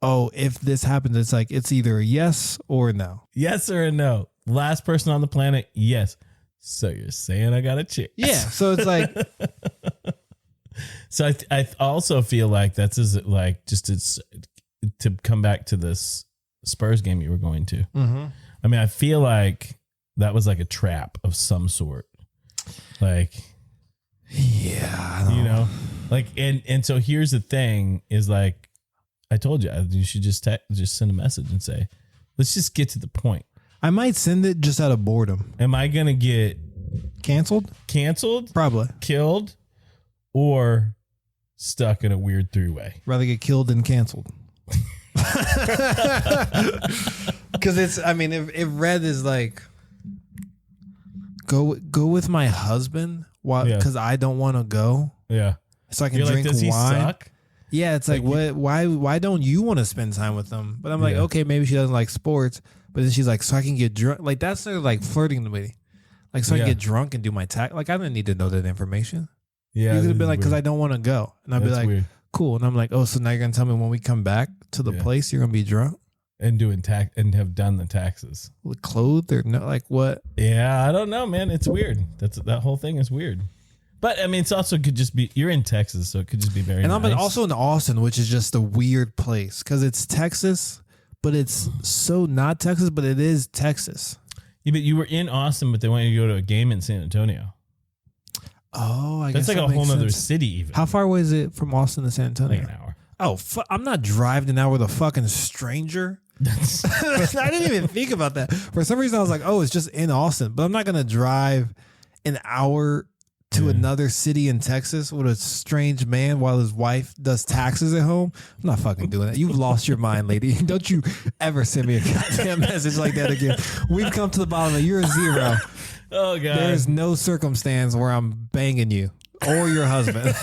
oh, if this happens, it's like it's either a yes or a no. Yes or a no. Last person on the planet. Yes. So you're saying I got a chick. Yeah. So it's like, So I also feel like that's like just to come back to this Spurs game you were going to. mm-hmm. I mean, I feel like that was like a trap of some sort. Like, yeah, like, and so here's the thing is like, I told you should just send a message and say, let's just get to the point. I might send it just out of boredom. Am I going to get Canceled? Probably. killed, or stuck in a weird 3-way? Rather get killed than canceled. Because if Red is like, go with my husband, because I don't want to go, Yeah. so I can You're drink like, does he wine. suck? Yeah, it's like what? Why don't you want to spend time with them? But I'm like, Yeah. okay, maybe she doesn't like sports, but then she's like, so I can get drunk. Like that's sort of like flirting to me. Like so I Yeah. can get drunk and do my tax. Like I didn't need to know that information. Yeah. You could have this been is like, because I weird. don't want to go, and I'd be That's like, weird. cool. And I'm like, oh, so now you're gonna tell me when we come back to the Yeah. place you're gonna be drunk, And doing tax and have done the taxes. clothed or no? Like what? Yeah, I don't know, man. It's weird. That whole thing is weird. But I mean, it's also could just be you're in Texas, so it could just be very. And nice. I'm also in Austin, which is just a weird place because it's Texas, but it's so not Texas, but it is Texas. Yeah, but you were in Austin, but they wanted you to go to a game in San Antonio. Oh, I That's guess like that a whole makes nother sense. city, even. How far away is it from Austin to San Antonio? Like an hour. Oh, I'm not driving an hour with a fucking stranger. I didn't even think about that. For some reason, I was like, oh, it's just in Austin. But I'm not going to drive an hour to another city in Texas with a strange man while his wife does taxes at home. I'm not fucking doing that. You've lost your mind, lady. Don't you ever send me a goddamn message like that again. We've come to the bottom of it. You're a 0. Oh, God. There's no circumstance where I'm banging you or your husband.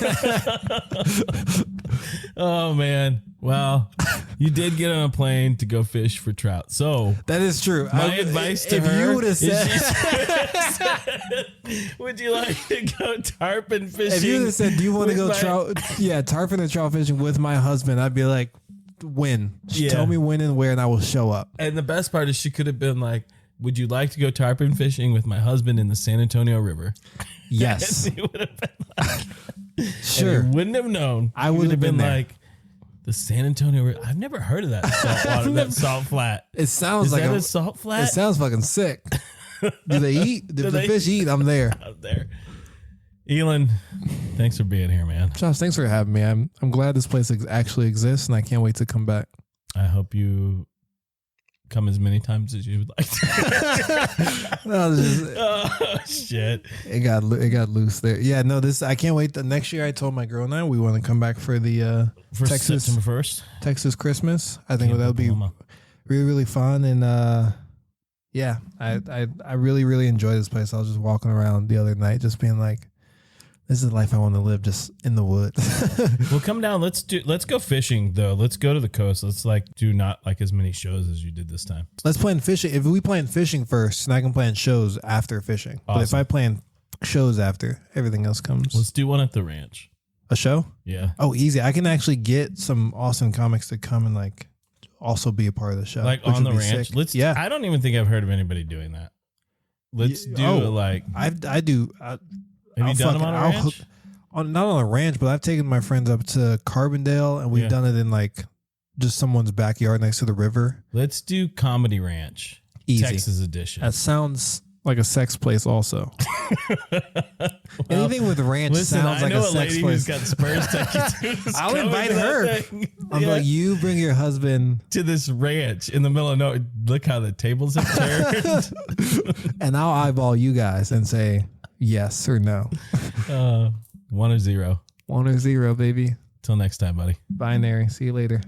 Oh, man. Well, you did get on a plane to go fish for trout. So That is true. my advice to if her you would have is said, would you like to go tarpon fishing? if you would have said, do you want to with go my- trout? Yeah, tarpon and trout fishing with my husband. I'd be like, when? Yeah. Tell me when and where, and I will show up. And the best part is she could have been like, would you like to go tarpon fishing with my husband in the San Antonio River? Yes, And he would have been like, sure. and he wouldn't have known. I He would have been there. like, the San Antonio River. I've never heard of that salt water, that salt flat. It sounds Is like that a a salt It flat sounds fucking sick. Do they eat? Do the they- fish eat? I'm there. out there? Eeland, thanks for being here, man. Josh, thanks for having me. I'm glad this place actually exists, and I can't wait to come back. I hope you come as many times as you would like to. Oh shit! It got loose there. Yeah, no, I can't wait. The next year, I told my girl and I we want to come back for the Texas September 1st, Texas Christmas. I think that would be really, really fun. And yeah, I really, really enjoy this place. I was just walking around the other night, just being like, this is the life I want to live, just in the woods. Well, come down. Let's go fishing though. Let's go to the coast. Let's do not as many shows as you did this time. Let's plan fishing. If we plan fishing first, and I can plan shows after fishing. Awesome. But if I plan shows after, everything else comes. Let's do one at the ranch. A show? Yeah. Oh, easy. I can actually get some awesome comics to come and also be a part of the show. On the ranch. Sick. Yeah. I don't even think I've heard of anybody doing that. Let's do I do. Have you done them on a ranch? Not on a ranch, but I've taken my friends up to Carbondale, and we've done it in just someone's backyard next to the river. Let's do Comedy Ranch, easy. Texas edition. That sounds like a sex place also. Anything with ranch sounds like a sex place. Who's got Spurs tattoos. I'll invite her. I'm like, you bring your husband to this ranch in the middle of nowhere. Look how the tables have turned. And I'll eyeball you guys and say yes or no. 1 or 0. 1 or 0, baby. Till next time, buddy. Binary. See you later.